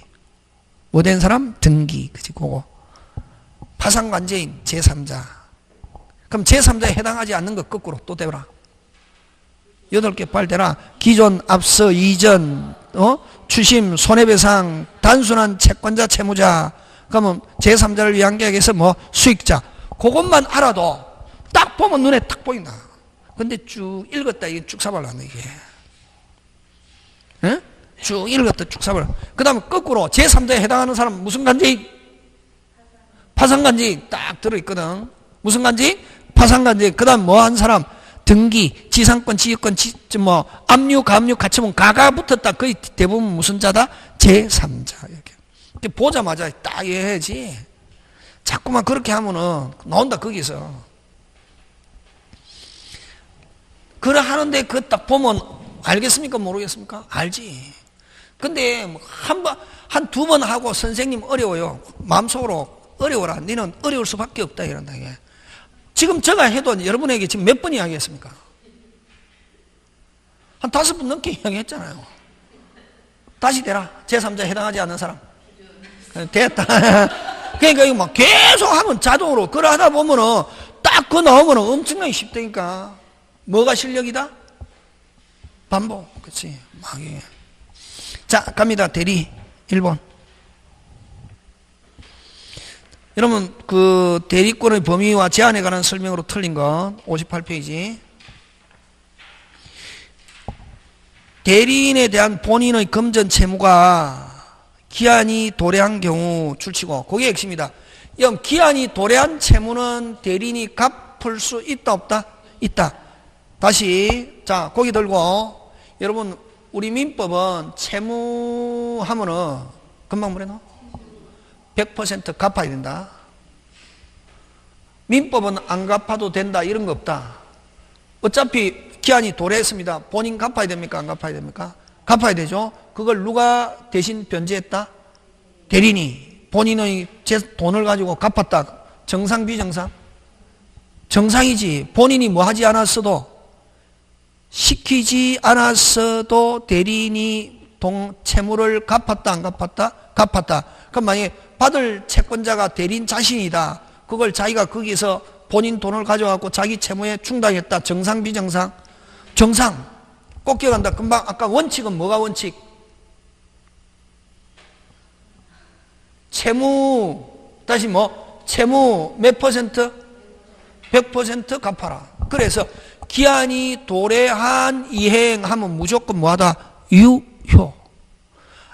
뭐 된 사람? 등기. 그지? 그거. 파상관제인 제3자. 그럼 제3자에 해당하지 않는 거 거꾸로 또 대라. 8개 빨대라. 기존, 앞서, 이전, 추심, 손해배상, 단순한 채권자, 채무자. 그러면 제3자를 위한 계약에서 뭐 수익자. 그것만 알아도 딱 보면 눈에 딱 보인다. 근데 쭉 읽었다 이게 쭉 사발란다 이게. 예? 쭉 읽었다 쭉 사발. 그 다음에 거꾸로 제3자에 해당하는 사람 무슨 간제인? 파상간제인 딱 들어있거든. 무슨 간제인? 파상간제인. 그 다음 뭐 한 사람? 등기, 지상권, 지역권, 뭐 압류, 가압류, 가처분, 가가 붙었다. 거의 대부분 무슨 자다? 제3자. 이렇게 보자마자 딱 이해해야지. 자꾸만 그렇게 하면은 나온다 거기서. 그래 하는데 그 딱 보면 알겠습니까? 모르겠습니까? 알지. 근데 한 2번 하고 선생님 어려워요. 마음속으로 어려워라. 너는 어려울 수밖에 없다 이런다 이게. 지금 제가 해도 여러분에게 지금 몇 번 이야기했습니까? 한 5번 넘게 이야기했잖아요. 다시 대라. 제3자에 해당하지 않는 사람. 됐다. 그러니까 이거 막 계속 하면 자동으로 그래 하다 보면은 딱 그 나오면은 엄청나게 쉽다니까. 뭐가 실력이다? 반복. 그치. 막 이게. 자, 갑니다. 대리 1번. 여러분 그 대리권의 범위와 제한에 관한 설명으로 틀린 건 58페이지. 대리인에 대한 본인의 금전 채무가 기한이 도래한 경우 출치고 그게 핵심이다. 그럼 기한이 도래한 채무는 대리인이 갚을 수 있다 없다? 있다. 다시 자 거기 들고 여러분 우리 민법은 채무하면은 금방 뭐래노? 100% 갚아야 된다. 민법은 안 갚아도 된다 이런 거 없다. 어차피 기한이 도래했습니다. 본인 갚아야 됩니까? 안 갚아야 됩니까? 갚아야 되죠. 그걸 누가 대신 변제했다? 대리인이 본인의 돈을 가지고 갚았다. 정상 비정상? 정상이지. 본인이 뭐 하지 않았어도 시키지 않았어도 대리인이 채무를 갚았다 안 갚았다? 갚았다. 그럼 만약에 받을 채권자가 대리인 자신이다. 그걸 자기가 거기서 본인 돈을 가져가고 자기 채무에 충당했다. 정상 비정상? 정상. 꼭 기억한다. 금방 아까 원칙은 뭐가 원칙? 채무 다시 뭐? 채무 몇 퍼센트? 100% 갚아라. 그래서 기한이 도래한 이행하면 무조건 뭐하다? 유효.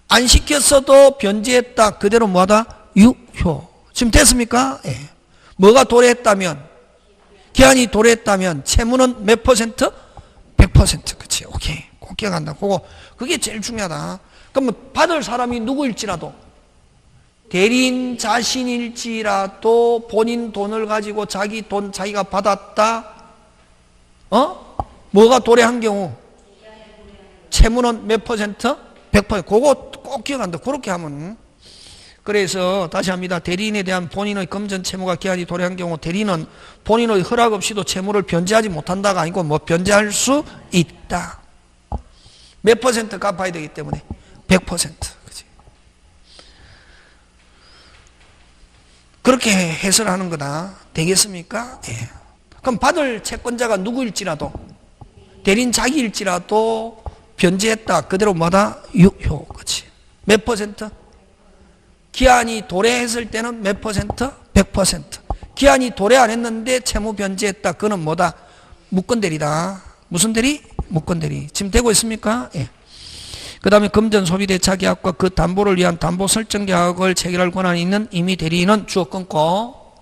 안 시켰어도 변제했다. 그대로 뭐하다? 유효. 지금 됐습니까? 예. 뭐가 도래했다면? 기한이 도래했다면 채무는 몇 퍼센트? 100%. 그치. 오케이. 꼭 기억한다. 그거, 그게 제일 중요하다. 그러면 받을 사람이 누구일지라도 대리인 자신일지라도 본인 돈을 가지고 자기 돈 자기가 받았다. 뭐가 도래한 경우? 채무는 몇 퍼센트? 100%. 그거 꼭 기억한다. 그렇게 하면. 그래서 다시 합니다. 대리인에 대한 본인의 금전 채무가 기한이 도래한 경우 대리인은 본인의 허락 없이도 채무를 변제하지 못한다가 아니고 뭐 변제할 수 있다. 몇 퍼센트 갚아야 되기 때문에 100%. 그치? 그렇게 해설하는 거다. 되겠습니까? 예. 그럼 받을 채권자가 누구일지라도 대리인 자기일지라도 변제했다. 그대로 뭐다? 유효. 그치? 몇 퍼센트? 기한이 도래했을 때는 몇 퍼센트? 100%. 기한이 도래 안 했는데 채무 변제했다. 그거는 뭐다? 무건대리다. 무슨 대리? 무건대리. 지금 되고 있습니까? 예. 그 다음에 금전 소비 대차 계약과 그 담보를 위한 담보 설정 계약을 체결할 권한이 있는 임의 대리인은 주어 끊고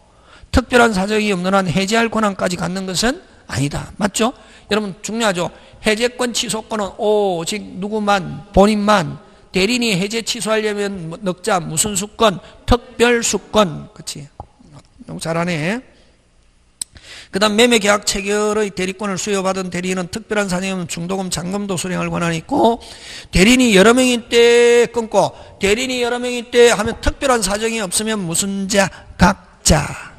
특별한 사정이 없는 한 해제할 권한까지 갖는 것은 아니다. 맞죠? 여러분 중요하죠. 해제권 취소권은 오직 누구만? 본인만. 대리인이 해제 취소하려면 넉자 무슨 수권? 특별수권. 그치? 너무 잘하네. 그 다음 매매계약 체결의 대리권을 수여받은 대리인은 특별한 사정이 없는 중도금 잔금도 수령할 권한이 있고 대리인이 여러 명일 때 끊고 대리인이 여러 명일 때 하면 특별한 사정이 없으면 무슨 자? 각자.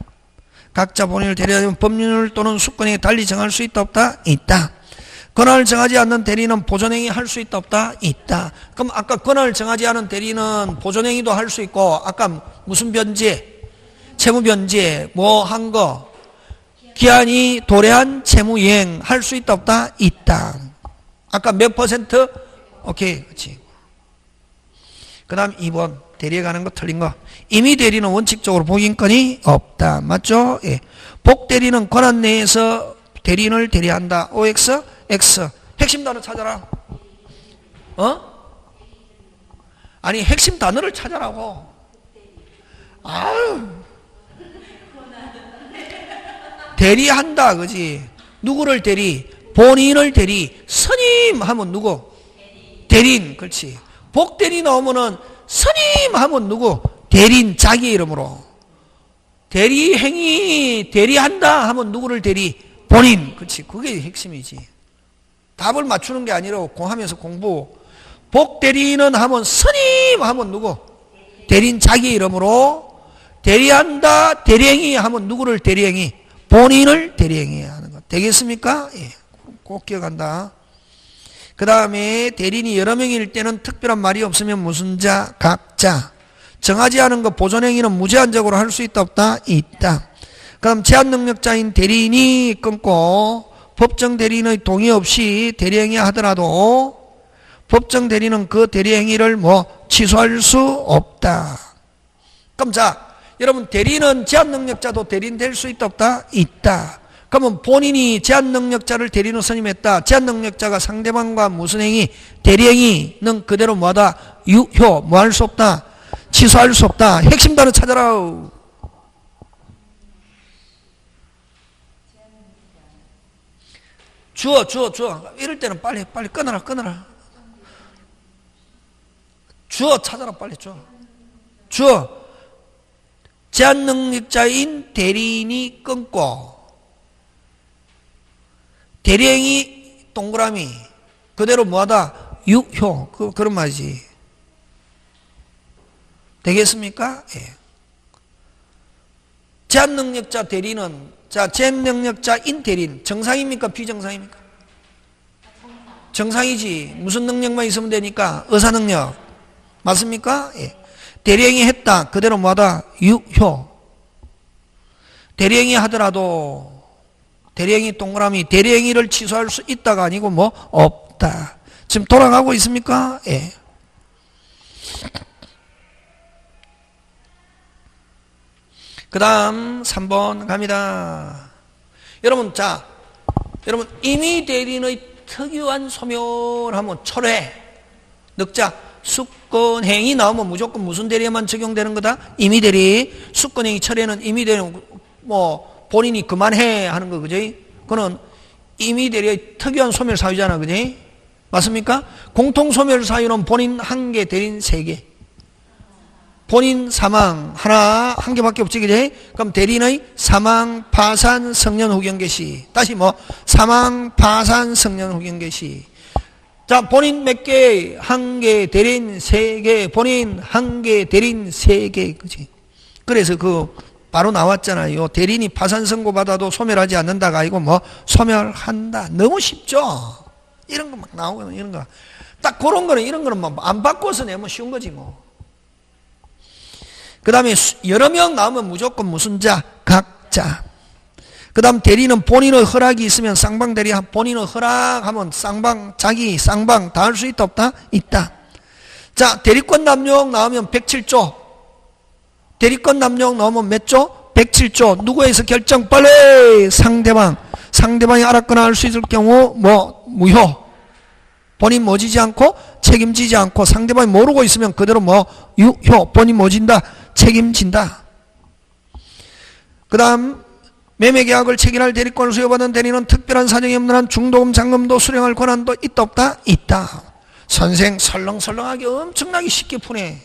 각자 본인을 대리하면 법률 또는 수권행위 달리 정할 수 있다 없다? 있다. 권한을 정하지 않는 대리인은 보존행위 할 수 있다 없다? 있다. 그럼 아까 권한을 정하지 않은 대리인은 보존행위도 할 수 있고 아까 무슨 변제? 채무변제 뭐 한 거? 기한이 도래한 채무이행 할 수 있다 없다? 있다. 아까 몇 퍼센트? 오케이. 그렇지. 그 다음 2번 대리에 가는 거 틀린 거. 임의 대리는 원칙적으로 복인권이 없다. 맞죠? 예. 복대리는 권한 내에서 대리인을 대리한다. OX, X. 핵심 단어 찾아라. 아니 핵심 단어를 찾아라고. 아유. 대리한다. 그지? 누구를 대리? 본인을 대리. 스님 하면 누구? 대리인. 그렇지. 복대리 나오면은 스님 하면 누구? 대리인 자기 이름으로. 대리행위 대리한다 하면 누구를 대리? 본인. 그렇지. 그게 핵심이지. 답을 맞추는 게 아니라 하면서 공부. 복대리인은 하면 스님 하면 누구? 대리인 자기 이름으로. 대리한다 대리행위 하면 누구를 대리행위? 본인을 대리행위 하는 것. 되겠습니까? 예. 꼭 기억한다. 그 다음에 대리인이 여러 명일 때는 특별한 말이 없으면 무슨 자? 각자. 정하지 않은 것 보존행위는 무제한적으로 할 수 있다 없다? 있다. 그럼 제한능력자인 대리인이 끊고 법정 대리인의 동의 없이 대리행위 하더라도 법정 대리인은 그 대리행위를 취소할 수 없다. 그럼 자 여러분 대리인은 제한능력자도 대리인 될 수 있다 없다? 있다. 그러면 본인이 제한능력자를 대리인으로 선임했다. 제한능력자가 상대방과 무슨 행위? 대리행위는 그대로 뭐하다? 유효. 뭐 할 수 없다? 취소할 수 없다. 핵심 단어 찾아라. 주어. 이럴 때는 빨리 끊어라. 주어 찾아라. 빨리 주어. 제한능력자인 대리인이 끊고 대리행위 동그라미 그대로 뭐하다? 유효. 그런 말이지. 되겠습니까? 예. 제한능력자 대리인은 제한능력자인 대리인 정상입니까? 비정상입니까? 정상이지. 무슨 능력만 있으면 되니까? 의사능력. 맞습니까? 예. 대리행위 했다. 그대로 뭐하다? 유효. 대리행위 하더라도 대리행위 동그라미 대리행위를 취소할 수 있다가 아니고 없다. 지금 돌아가고 있습니까? 예. 그 다음 3번 갑니다. 여러분 임의 대리인의 특유한 소멸하면 철회, 넉자, 수권행위 나오면 무조건 무슨 대리에만 적용되는 거다? 임의 대리. 수권행위 철회는 임의 대리는 본인이 그만해 하는 거, 그지? 그거는 임의 대리의 특유한 소멸 사유잖아, 그지? 맞습니까? 공통 소멸 사유는 본인 1개, 대리인 3개. 본인 사망 하나 한 개밖에 없지 그지? 그럼 대리인의 사망 파산 성년 후견 개시. 다시 뭐 사망 파산 성년 후견 개시. 자, 본인 몇 개? 한 개, 대리인 세 개, 본인 한 개, 대리인 세 개, 그지? 그래서 바로 나왔잖아요. 대리인이 파산 선고 받아도 소멸하지 않는다가 아니고 뭐 소멸한다. 너무 쉽죠? 이런 거 막 나오거든, 이런 거. 딱 그런 거는, 이런 거는 뭐 안 바꿔서 내면 쉬운 거지 뭐. 그 다음에 여러 명 나오면 무조건 무슨 자? 각자. 그 다음 대리는 본인의 허락이 있으면 쌍방 대리, 본인의 허락하면 쌍방, 자기 쌍방 다 할 수 있다 없다? 있다. 자, 대리권 남용 나오면 107조. 대리권 남용 나오면 몇 조? 107조. 누구에서 결정? 빨리! 상대방이 알았거나 할 수 있을 경우 뭐 무효. 본인 모지지 않고 책임지지 않고 상대방이 모르고 있으면 그대로 뭐 유효. 본인 모진다. 책임진다. 그 다음 매매계약을 체결할 대리권을 수여받은 대리는 특별한 사정이 없는 한 중도금 잔금도 수령할 권한도 있다 없다? 있다. 선생 설렁설렁하게 엄청나게 쉽게 푸네.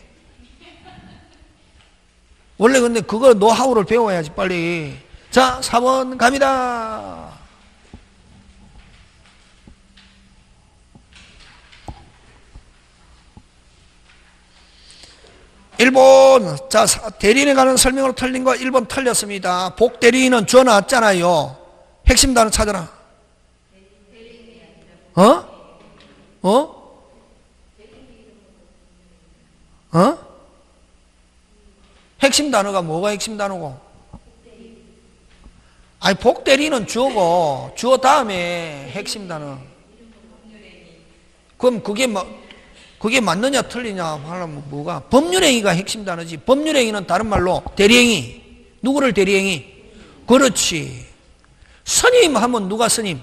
원래 근데 그거 노하우를 배워야지 빨리. 자, 4번 갑니다. 1번. 자, 대리인에 관한 설명으로 틀린 거 1번 틀렸습니다. 복대리인은 주어 나왔잖아요. 핵심 단어 찾아라. 핵심 단어가 뭐가 핵심 단어고? 아니, 복대리인은 주어고, 주어 다음에 핵심 단어. 그럼 그게 맞느냐 틀리냐 하려면 뭐가? 법률행위가 핵심 단어지. 법률행위는 다른 말로 대리행위. 누구를 대리행위? 그렇지. 스님 하면 누가 스님?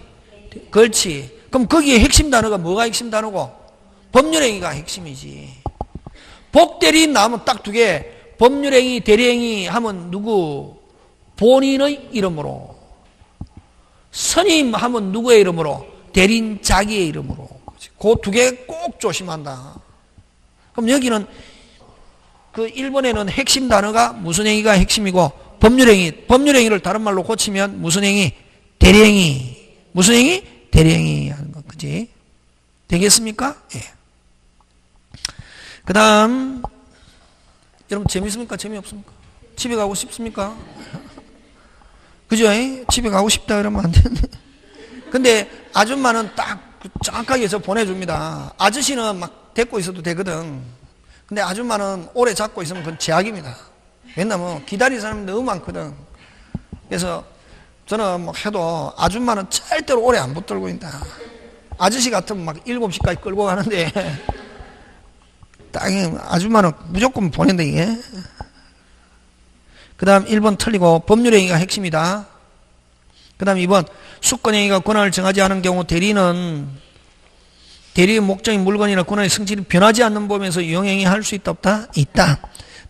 그렇지. 그럼 거기에 핵심 단어가 뭐가 핵심 단어고? 법률행위가 핵심이지. 복대리인 나오면 딱 두 개. 법률행위, 대리행위 하면 누구? 본인의 이름으로. 스님 하면 누구의 이름으로? 대리인 자기의 이름으로. 그 두 개 꼭 조심한다. 그럼 여기는 그 1번에는 핵심 단어가 무슨 행위가 핵심이고 법률행위, 법률행위를 다른 말로 고치면 무슨 행위? 대리행위. 무슨 행위? 대리행위 하는 거. 그지? 되겠습니까? 예. 그 다음 여러분 재밌습니까? 재미없습니까? 집에 가고 싶습니까? 그죠? 집에 가고 싶다 그러면 안 되는데. 근데 아줌마는 딱 정확하게 저 보내줍니다. 아저씨는 막 데리고 있어도 되거든. 근데 아줌마는 오래 잡고 있으면 그건 제약입니다. 왜냐면 기다리는 사람이 너무 많거든. 그래서 저는 뭐 해도 아줌마는 절대로 오래 안 붙들고 있다. 아저씨 같으면 막 7시까지 끌고 가는데 딱 아줌마는 무조건 보낸다 이게. 그 다음 1번 틀리고 법률행위가 핵심이다. 그 다음 2번 수권행위가 권한을 정하지 않은 경우 대리는 대리의 목적인 물건이나 권한의 성질이 변하지 않는 범위에서 유용행위 할 수 있다 없다? 있다.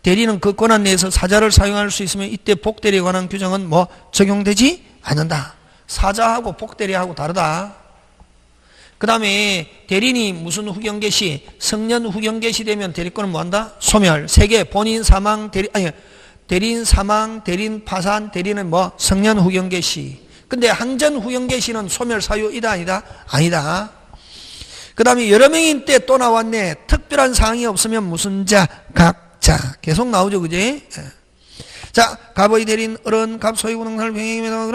대리는 그 권한 내에서 사자를 사용할 수 있으면 이때 복대리에 관한 규정은 뭐 적용되지 않는다. 사자하고 복대리하고 다르다. 그 다음에 대리인이 무슨 후견 개시? 성년 후견 개시되면 대리권은 뭐한다? 소멸. 3개 본인 사망 대리인 사망, 대리인 파산, 대리인은 뭐 성년 후견 개시. 근데 항전 후견 개시는 소멸 사유이다 아니다? 아니다. 그 다음에 여러 명인 때 또 나왔네. 특별한 사항이 없으면 무슨 자? 각자. 계속 나오죠, 그지? 자, 갑의 대리인 어른, 갑 소유구능살 병행이면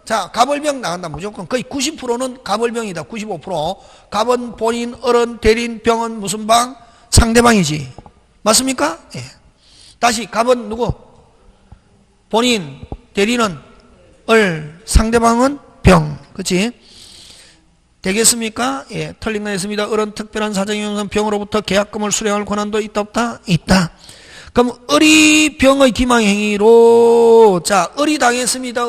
자, 갑을병 나간다. 무조건 거의 90%는 갑을병이다. 95%. 갑은 본인, 어른, 대리인, 병은 무슨 방? 상대방이지. 맞습니까? 예. 다시 갑은 누구? 본인, 대리는 상대방은 병. 그치? 되겠습니까? 예, 틀린 거 했습니다. 어른 특별한 사정이 없는 병으로부터 계약금을 수령할 권한도 있다 없다? 있다. 그럼 을이 병의 기망행위로 자, 을이 당했습니다.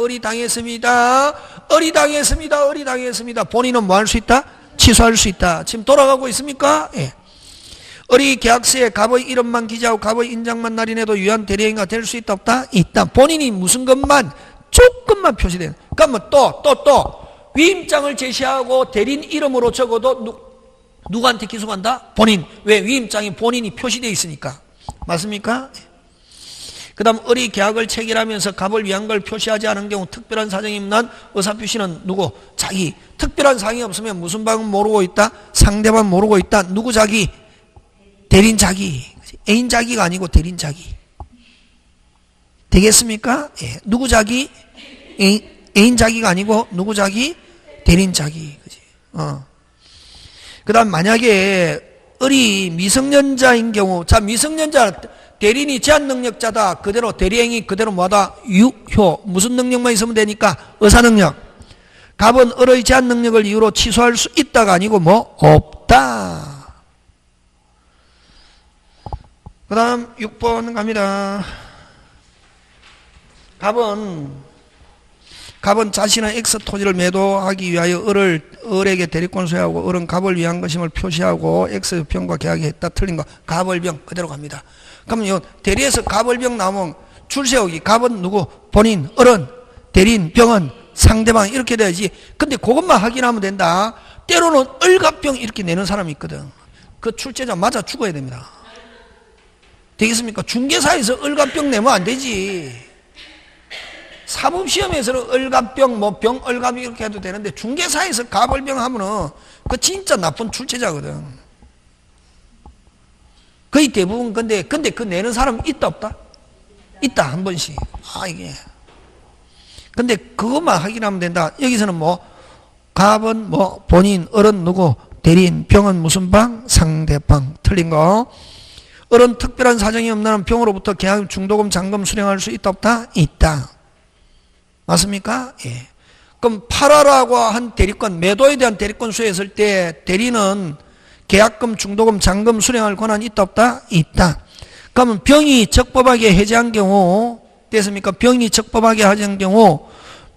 본인은 뭐 할 수 있다? 취소할 수 있다. 지금 돌아가고 있습니까? 예. 을이 계약서에 갑의 이름만 기재하고 갑의 인장만 날인해도 유한 대리행위가 될 수 있다 없다? 있다. 본인이 무슨 것만 조금만 표시된. 그러면 또 위임장을 제시하고 대리인 이름으로 적어도 누구한테 기소한다? 본인. 왜? 위임장이 본인이 표시되어 있으니까. 맞습니까? 그 다음 을이 계약을 체결하면서 갑을 위한 걸 표시하지 않은 경우 특별한 사정이 없는 의사표시는 누구? 자기. 특별한 사정이 없으면 무슨 방은 모르고 있다? 상대방 모르고 있다. 누구 자기? 대린 자기. 애인 자기가 아니고 대린 자기. 되겠습니까? 예. 누구 자기? 애인 자기가 아니고 누구 자기? 대린 자기. 그지? 그 다음 만약에 을이 미성년자인 경우, 자, 미성년자, 대리인이 제한 능력자다. 그대로 대리행위 그대로 뭐다? 유효. 무슨 능력만 있으면 되니까? 의사 능력. 갑은 을의 제한 능력을 이유로 취소할 수 있다가 아니고 뭐? 없다. 그 다음 6번 갑니다. 갑은 자신의 X 토지를 매도하기 위하여 을에게 대리권 소유하고 을은 갑을 위한 것임을 표시하고 X 병과 계약했다. 틀린 거. 갑을병 그대로 갑니다. 그러면 요 대리에서 갑을병 나오면 줄 세우기. 갑은 누구? 본인, 을은, 대리인, 병은 상대방 이렇게 돼야지. 근데 그것만 확인하면 된다. 때로는 을갑병 이렇게 내는 사람이 있거든. 그 출제자 맞아 죽어야 됩니다. 되겠습니까? 중개사에서 을갑병 내면 안 되지. 사법시험에서는 을갑병, 뭐 병, 을갑이 이렇게 해도 되는데 중개사에서 갑을병 하면은 그 진짜 나쁜 출제자거든. 거의 대부분 근데 그 내는 사람 있다 없다? 있다 한 번씩. 아 이게. 근데 그것만 확인하면 된다. 여기서는 뭐 갑은 뭐 본인, 을은 누구, 대리인, 병은 무슨 방? 상대방. 틀린 거. 을은 특별한 사정이 없는 한 병으로부터 계약 중도금, 잔금 수령할 수 있다 없다? 있다. 맞습니까? 예. 그럼 팔아라고 한 대리권, 매도에 대한 대리권 수여했을 때 대리는 계약금, 중도금, 잔금 수령할 권한이 있다 없다? 있다. 그러면 병이 적법하게 해제한 경우 됐습니까? 병이 적법하게 해제한 경우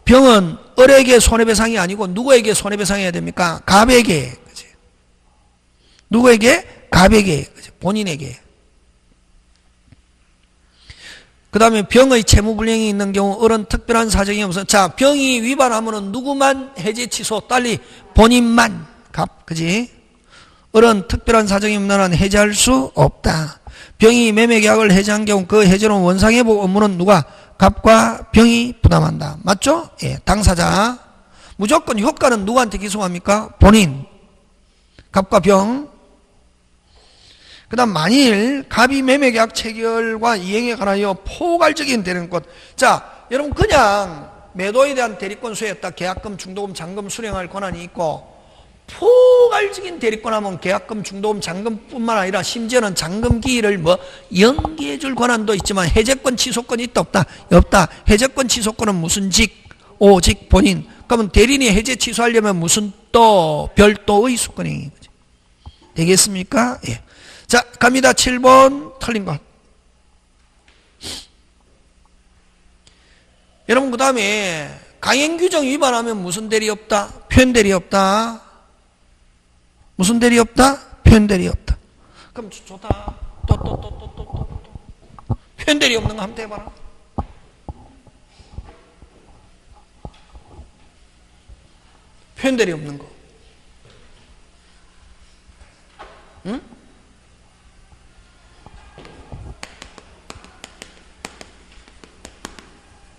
병은 을에게 손해배상이 아니고 누구에게 손해배상해야 됩니까? 갑에게. 그치? 누구에게? 갑에게. 그치? 본인에게. 그 다음에 병의 채무불량이 있는 경우 을은 특별한 사정이 없어. 자, 병이 위반하면은 누구만 해제 취소 딸리 본인만 갑. 그지? 을은 특별한 사정이 없는 한 해제할 수 없다. 병이 매매계약을 해제한 경우 그 해제는 원상회복 업무는 누가? 갑과 병이 부담한다. 맞죠? 예, 당사자. 무조건 효과는 누구한테 기소합니까? 본인. 갑과 병. 그 다음 만일 갑이 매매계약 체결과 이행에 관하여 포괄적인 대리권. 자, 여러분 그냥 매도에 대한 대리권 수여했다. 계약금, 중도금, 잔금 수령할 권한이 있고 포괄적인 대리권 하면 계약금, 중도금, 잔금뿐만 아니라 심지어는 잔금 기일을 뭐 연기해 줄 권한도 있지만 해제권, 취소권이 있다 없다? 없다. 해제권, 취소권은 무슨 직? 오직 본인. 그러면 대리인이 해제 취소하려면 무슨 또 별도의 수권이 되겠습니까? 예. 자, 갑니다. 7번 틀린 것. 여러분 그 다음에 강행규정 위반하면 무슨 대리 없다? 표현대리 없다. 무슨 대리 없다? 표현대리 없다. 그럼 좋다. 또. 표현대리 없는 거 한번 해봐라. 표현대리 없는 거. 응?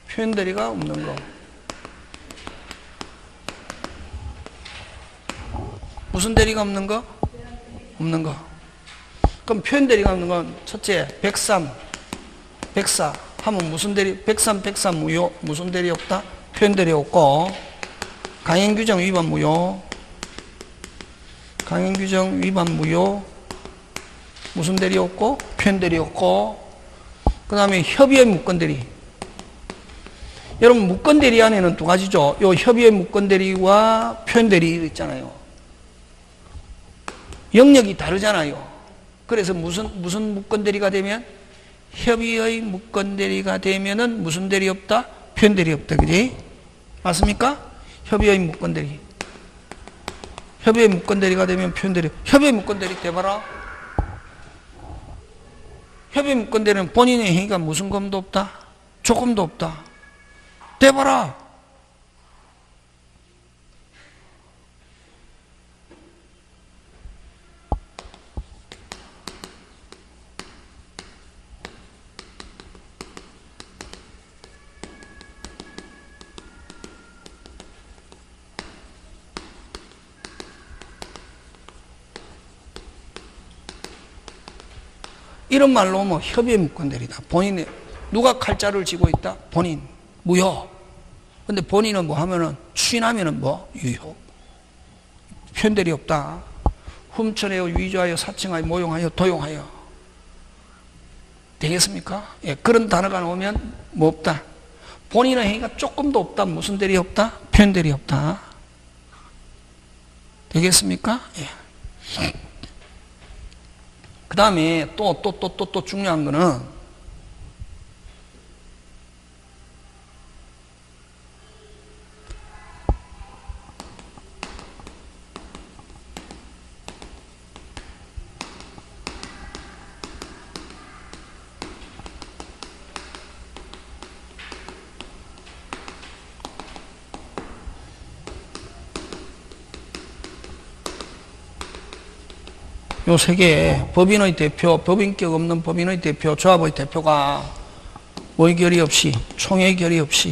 표현대리가 없는 거. 무슨 대리가 없는 거? 없는 거. 그럼 표현대리가 없는 건 첫째, 103, 104 하면 무슨 대리? 103, 104 무효. 무슨 대리 없다? 표현대리 없고. 강행규정 위반 무효. 강행규정 위반 무효. 무슨 대리 없고? 표현대리 없고. 그 다음에 협의의 무건대리. 여러분 무건대리 안에는 두 가지죠. 요 협의의 무건대리와 표현대리 있잖아요. 영역이 다르잖아요. 그래서 무슨 무건대리가 되면? 협의의 무건대리가 되면은 무슨 대리 없다? 표현대리 없다. 그지? 맞습니까? 협의의 무건대리. 협의의 무건대리가 되면 표현대리. 협의의 무건대리 돼봐라. 협의의 무건대리는 본인의 행위가 무슨 검도 없다? 조금도 없다. 돼봐라. 이런 말로 뭐 협의의 무건대리다. 본인이 누가 칼자를 쥐고 있다? 본인. 무효. 근데 본인은 뭐 하면은 추인하면은 뭐 유효. 편대리 없다. 훔쳐내어 위조하여 사칭하여 모용하여 도용하여. 되겠습니까? 예, 그런 단어가 나오면 뭐 없다. 본인의 행위가 조금도 없다. 무슨 대리 없다? 편대리 없다. 되겠습니까? 예. 그 다음에 또 중요한 거는 요 세 개의 법인의 대표, 법인격 없는 법인의 대표, 조합의 대표가 뭐의 결의 없이, 총회 결의 없이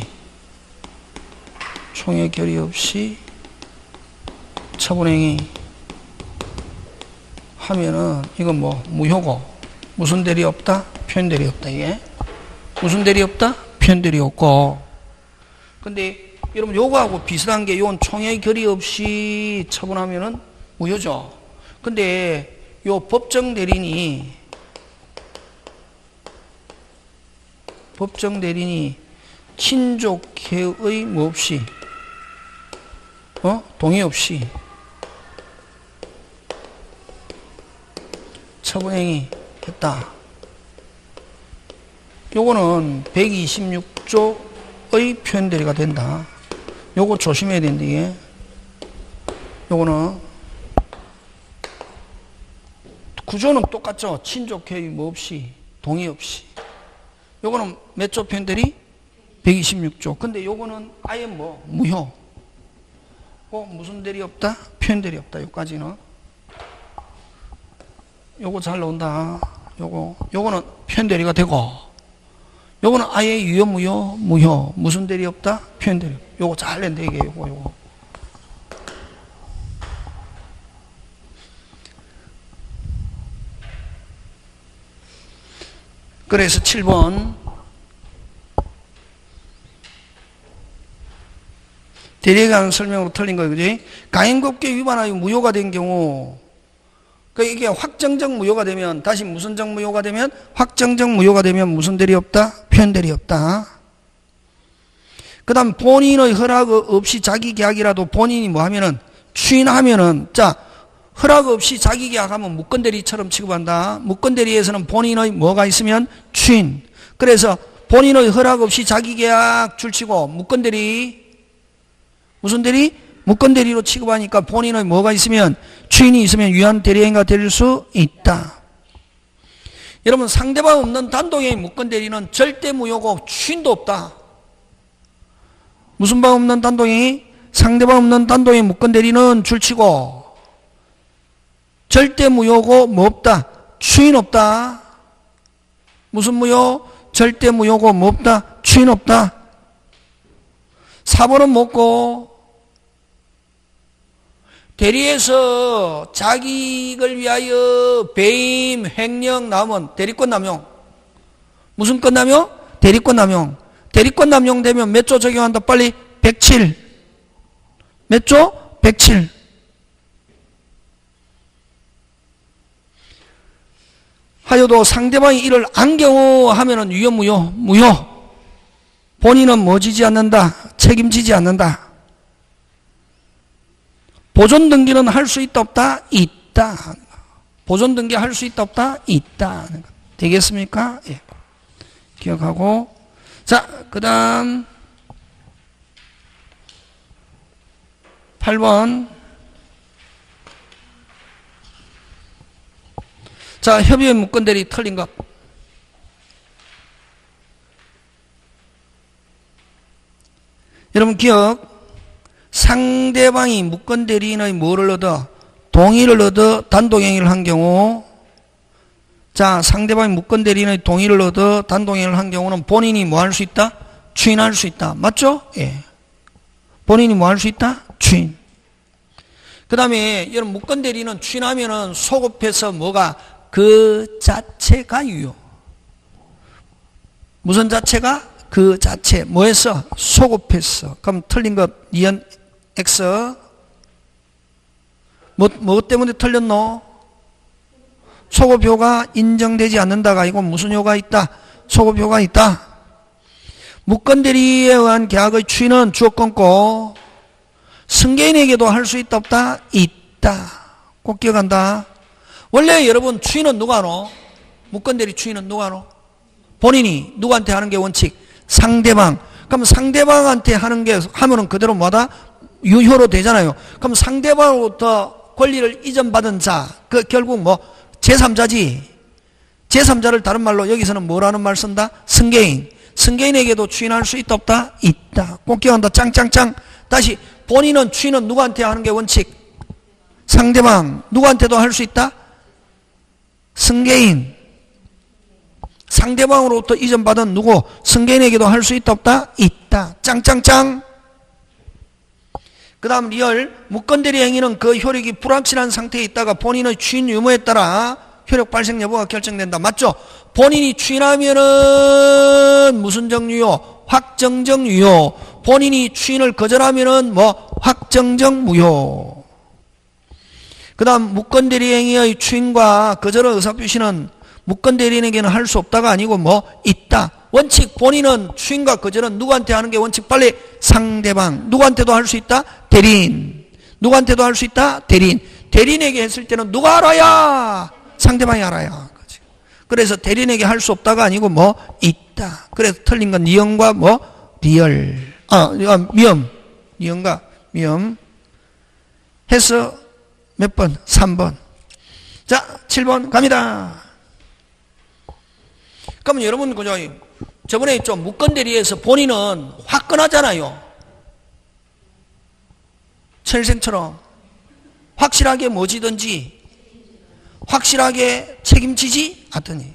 처분행위 하면은 이건 뭐 무효고, 무슨 대리 없다? 표현대리 없다. 이게 무슨 대리 없다? 표현대리 없고. 근데 여러분 요거하고 비슷한 게 요건 총회 결의 없이 처분하면은 무효죠. 근데 요 법정 대리인이 친족회의 뭐 없이 동의 없이 처분행위 했다. 요거는 126조의 표현대리가 된다. 요거 조심해야 된다. 이게 요거는 구조는 똑같죠. 친족회의 뭐 없이 동의 없이. 요거는 몇 조 표현대리? 126조. 근데 요거는 아예 뭐 무효. 무슨 대리 없다? 표현대리 없다. 요까지는. 요거 잘 나온다. 요거는 표현대리가 되고, 요거는 아예 유효 무효. 무슨 대리 없다? 표현대리. 요거 잘 낸다. 이게 요거. 그래서 7번 대리에 관한 설명으로 틀린 거예요. 그지? 가행법규에 위반하여 무효가 된 경우, 그러니까 이게 확정적 무효가 되면, 다시 무슨 적 무효가 되면? 확정적 무효가 되면 무슨 대리 없다? 표현대리 없다. 그 다음 본인의 허락 없이 자기 계약이라도 본인이 뭐 하면은, 추인하면은, 자, 허락 없이 자기 계약하면 무건대리처럼 취급한다. 무건대리에서는 본인의 뭐가 있으면 추인. 그래서 본인의 허락 없이 자기 계약 줄치고 무건대리, 무슨 대리? 무건대리로 취급하니까 본인의 뭐가 있으면, 추인이 있으면 유한 대리행위가 될 수 있다. 여러분 상대방 없는 단독의 무건대리는 절대 무효고 추인도 없다. 무슨 방 없는 단독행위? 상대방 없는 단독의 무건대리는 줄치고 절대 무효고 뭐 없다? 추인 없다. 무슨 무효? 절대 무효고 뭐 없다? 추인 없다. 4번은 뭐고? 대리에서 자기 이익을 위하여 배임, 횡령 나오면 대리권 남용. 무슨 권 남용? 대리권 남용. 대리권 남용 되면 몇 조 적용한다? 빨리 107. 몇 조? 107. 하여도 상대방이 이를 안 경우 하면은 유효 무효. 본인은 뭐 지지 않는다? 책임지지 않는다. 보존 등기는 할 수 있다 없다? 있다. 보존 등기 할 수 있다 없다? 있다. 되겠습니까? 예. 기억하고. 자, 그 다음 8번. 자, 협의의 무건대리 틀린 것. 여러분 기억. 상대방이 무건대리인의 뭐를 얻어? 동의를 얻어 단독행위를 한 경우, 자, 상대방이 무건대리인의 동의를 얻어 단독행위를 한 경우는 본인이 뭐 할 수 있다? 추인할 수 있다. 맞죠? 예. 본인이 뭐 할 수 있다? 추인. 그 다음에 여러분 무건대리는 추인하면은 소급해서 뭐가 그 자체가 유효. 무슨 자체가? 그 자체. 뭐했어? 소급했어. 그럼 틀린 것 니은 X. 뭐 때문에 틀렸노? 소급효가 인정되지 않는다가 아니고 무슨 효가 있다? 소급효가 있다. 무건대리에 의한 계약의 추인은 주어 끊고 승계인에게도 할 수 있다 없다? 있다. 꼭 기억한다. 원래 여러분 추인은 누가 하노? 무건대리 추인은 누가 하노? 본인이 누구한테 하는 게 원칙? 상대방. 그럼 상대방한테 하는 게 하면은 그대로 뭐다? 유효로 되잖아요. 그럼 상대방으로부터 권리를 이전받은 자, 그 결국 뭐 제3자지. 제3자를 다른 말로 여기서는 뭐라는 말 쓴다? 승계인. 승계인에게도 추인할 수 있다 없다? 있다. 꼭 기억한다. 짱짱짱. 다시 본인은 추인은 누구한테 하는 게 원칙? 상대방. 누구한테도 할 수 있다? 승계인. 상대방으로부터 이전받은 누구? 승계인에게도 할 수 있다 없다? 있다. 짱짱짱. 그 다음 리얼. 무건대리 행위는 그 효력이 불확실한 상태에 있다가 본인의 추인 유무에 따라 효력 발생 여부가 결정된다. 맞죠? 본인이 추인하면은 무슨 정유효? 확정적 유효. 본인이 추인을 거절하면은 뭐 확정적 무효. 그 다음 무건대리 행위의 추인과 거절의 의사표시는 무건대리인에게는 할 수 없다가 아니고 뭐 있다. 원칙 본인은 추인과 거절은 누구한테 하는 게 원칙? 빨리 상대방. 누구한테도 할 수 있다? 대리인. 누구한테도 할 수 있다? 대리인. 대리인에게 했을 때는 누가 알아야? 상대방이 알아야. 그래서 대리인에게 할 수 없다가 아니고 뭐 있다. 그래서 틀린 건 니은과 뭐 리얼. 미음. 니은과 미음. 해서 몇 번? 3번. 자, 7번 갑니다. 그러면 여러분 그죠? 저번에 좀 무건대리에서 본인은 화끈하잖아요. 철생처럼 확실하게 뭐지든지 확실하게 책임지지 않더니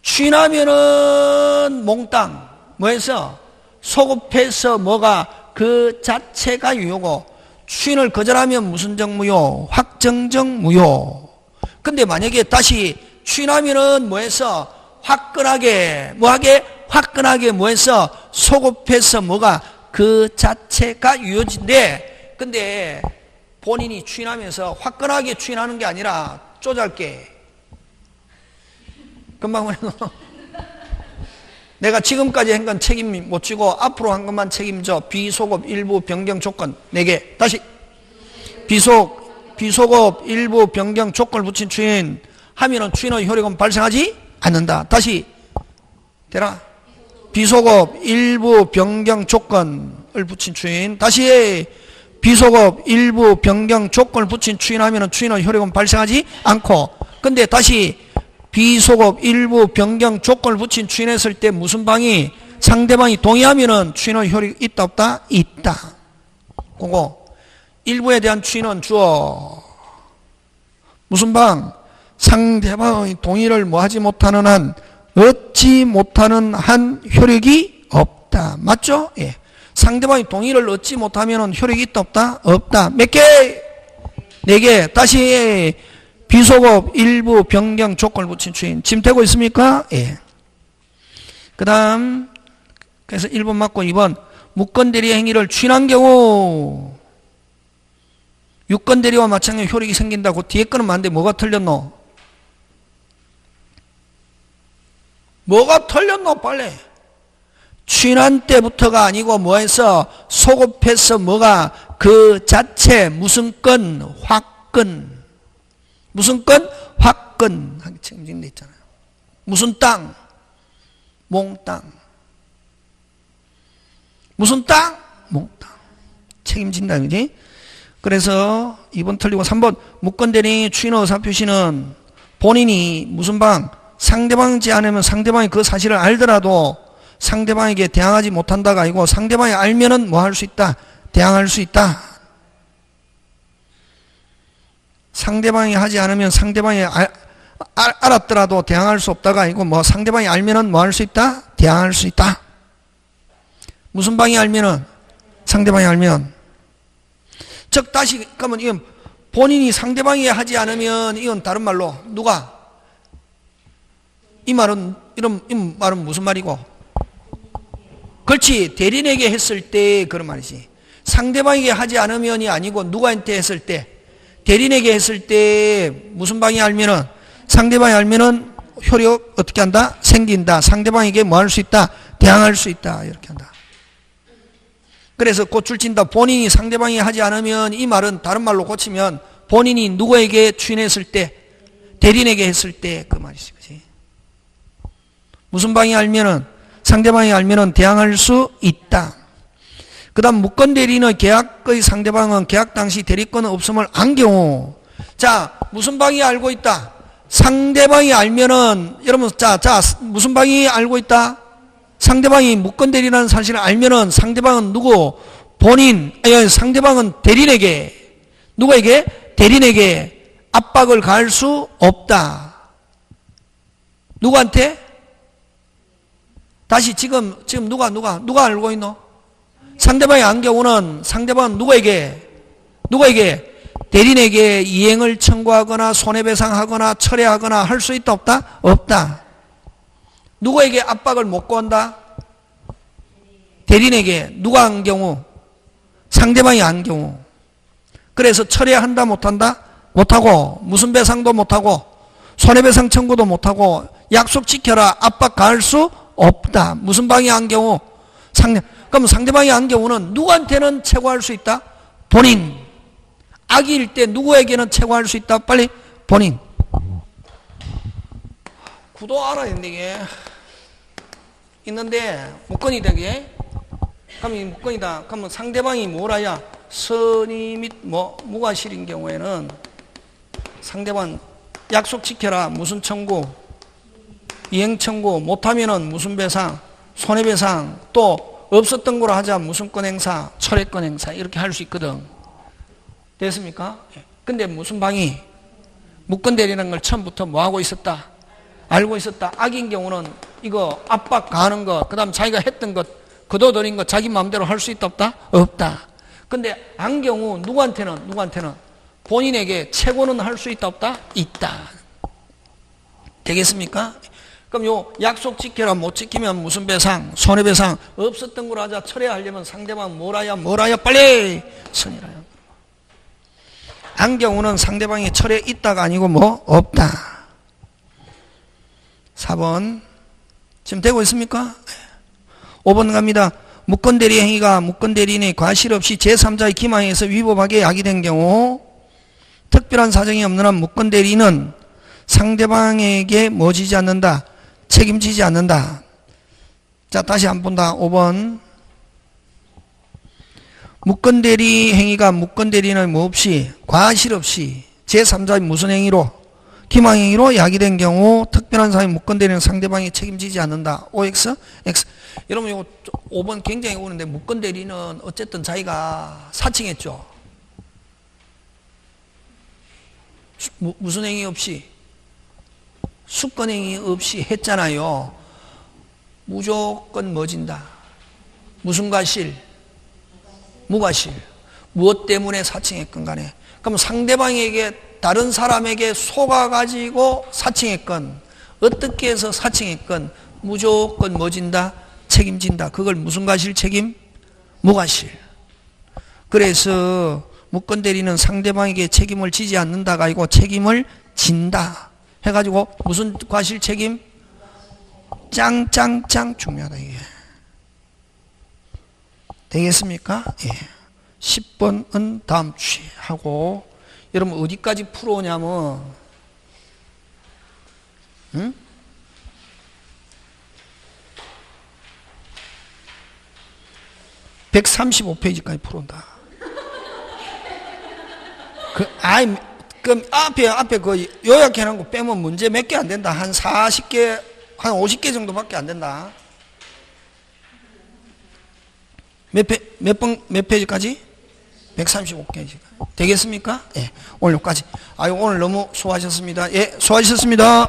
추인하면은 몽땅 뭐해서 소급해서 뭐가 그 자체가 유효고 추인을 거절하면 무슨 정무효? 확정적 무효. 근데 만약에 다시 추인하면은 뭐해서 화끈하게 뭐하게? 화끈하게 뭐해서 소급해서 뭐가 그 자체가 유효진데 근데 본인이 추인하면서 화끈하게 추인하는 게 아니라 쪼잘게 금방 말해도 내가 지금까지 한 건 책임 못 지고 앞으로 한 것만 책임져. 비소급 일부 변경 조건 4개. 다시 비소급 일부 변경 조건을 붙인 추인 하면은 추인의 효력은 발생하지 않는다. 다시 되라. 비소급 일부 변경 조건을 붙인 추인. 다시 비소급 일부 변경 조건을 붙인 추인하면은 추인의 효력은 발생하지 않고. 근데 다시 비소급 일부 변경 조건을 붙인 추인했을 때 무슨 방이 상대방이 동의하면은 추인의 효력이 있다 없다? 있다. 그거 일부에 대한 추인은 주어 무슨 방? 상대방의 동의를 뭐하지 못하는 한 얻지 못하는 한 효력이 없다. 맞죠? 예. 상대방이 동의를 얻지 못하면 효력이 있다 없다? 없다. 몇 개? 4개. 다시 비소급 일부 변경 조건을 붙인 추인. 지금 되고 있습니까? 예. 그 다음 그래서 1번 맞고 2번 무건대리 행위를 추인한 경우 유건대리와 마찬가지로 효력이 생긴다고 뒤에 거는 맞는데 뭐가 틀렸노? 뭐가 틀렸노? 빨리. 추인한 때부터가 아니고 뭐해서 소급해서 뭐가 그 자체 무슨 건? 화건. 무슨 건? 화건. 하게 책임진 데 있잖아요. 무슨 땅? 몽땅. 무슨 땅? 몽땅. 책임진다. 그지? 그래서 2번 틀리고 3번 무건대리 추인 의사표시는 본인이 무슨 방? 상대방이지 않으면 상대방이 그 사실을 알더라도 상대방에게 대항하지 못한다가 아니고 상대방이 알면은 뭐 할 수 있다? 대항할 수 있다. 상대방이 하지 않으면 상대방이 알았더라도 대항할 수 없다가 아니고 뭐 상대방이 알면은 뭐 할 수 있다? 대항할 수 있다. 무슨 방이 알면은? 상대방이 알면. 즉 다시 그러면 이건 본인이 상대방이 하지 않으면 이건 다른 말로 누가? 이 말은 무슨 말이고? 그렇지. 대리인에게 했을 때 그런 말이지. 상대방에게 하지 않으면이 아니고 누구한테 했을 때, 대리인에게 했을 때 무슨 방이 알면은, 상대방이 알면은 효력 어떻게 한다? 생긴다. 상대방에게 뭐 할 수 있다? 대항할 수 있다. 이렇게 한다. 그래서 고출 친다. 본인이 상대방이 하지 않으면, 이 말은 다른 말로 고치면 본인이 누구에게 추인했을 때, 대리인에게 했을 때 그 말이지. 그치? 무슨 방이 알면은, 상대방이 알면은 대항할 수 있다. 그 다음 무권 대리인의 계약의 상대방은 계약 당시 대리권은 없음을 안 경우. 자, 무슨 방이 알고 있다? 상대방이 알면은, 여러분, 자, 무슨 방이 알고 있다? 상대방이 무권 대리라는 사실을 알면은 상대방은 누구? 본인, 아니, 상대방은 대리인에게, 누구에게? 대리인에게 압박을 가할 수 없다. 누구한테? 다시 지금 누가 알고 있노? 상대방이 안 경우는 상대방은 누구에게 대리인에게 이행을 청구하거나 손해배상하거나 철회하거나 할 수 있다 없다? 없다. 누구에게 압박을 못 거한다? 대리인에게. 누가 한 경우? 상대방이 한 경우. 그래서 철회한다 못한다? 못하고, 무슨 배상도 못하고, 손해배상 청구도 못하고, 약속 지켜라 압박 가할 수 없다. 무슨 방이 한 경우? 그럼 상대방이 한 경우는 누구한테는 최고할 수 있다? 본인. 악일 때 누구에게는 최고할 수 있다? 빨리 본인. 구도 알아야 되는데 이게 있는데 무건이 되게. 그럼 이 무건이다. 그러면 상대방이 뭐라야? 선의 및 무과실인 경우에는 상대방 약속 지켜라. 무슨 청구? 이행 청구. 못하면은 무슨 배상? 손해배상. 또 없었던 거로 하자. 무슨 권 행사? 철회권 행사. 이렇게 할 수 있거든. 됐습니까? 근데 무슨 방이? 무권 대리라는 걸 처음부터 뭐 하고 있었다? 알고 있었다. 악인 경우는 이거 압박 가하는 것, 그 다음 자기가 했던 것, 거둬들인 것 자기 마음대로 할 수 있다 없다? 없다. 근데 안 경우 누구한테는 본인에게 최고는 할 수 있다 없다? 있다. 되겠습니까? 그럼 요 약속 지켜라 못 지키면 무슨 배상? 손해배상. 없었던 걸 하자. 철회하려면 상대방 뭐라야 빨리 선이라야. 안 경우는 상대방이 철회 있다가 아니고 뭐 없다. 4번 지금 되고 있습니까? 5번 갑니다. 무권대리 행위가 무권대리인의 과실 없이 제3자의 기망에서 위법하게 야기된 경우 특별한 사정이 없는 한 무권대리인은 상대방에게 뭐 지지 않는다? 책임지지 않는다. 자, 다시 한 번 더 5번. 무권대리 행위가 무권대리인의 뭐 없이 과실 없이 제3자의 무슨 행위로? 기망행위로 야기된 경우 특별한 사항이 무권대리는 상대방이 책임지지 않는다. OX? X. 여러분 이거 5번 굉장히 오는데 무권대리는 어쨌든 자기가 사칭했죠. 무슨 행위 없이? 수권행위 없이 했잖아요. 무조건 뭐진다? 무슨 과실? 무과실. 무엇 때문에 사칭했건 간에. 그럼 상대방에게 다른 사람에게 속아가지고 사칭했건 어떻게 해서 사칭했건 무조건 뭐진다? 책임진다. 그걸 무슨 과실 책임? 무과실. 그래서 무권대리는 상대방에게 책임을 지지 않는다가 아니고 책임을 진다 해가지고 무슨 과실 책임? 짱 중요하다 이게. 되겠습니까? 예. 10번은 다음 주에 하고 여러분 어디까지 풀어오냐면 135페이지까지 풀어온다. 그럼 앞에 그 요약해놓은 거 빼면 문제 몇 개 안 된다. 한 40개, 한 50개 정도밖에 안 된다. 몇 페이지까지? 135페이지. 되겠습니까? 예. 오늘 여기까지. 오늘 너무 수고하셨습니다. 예, 수고하셨습니다.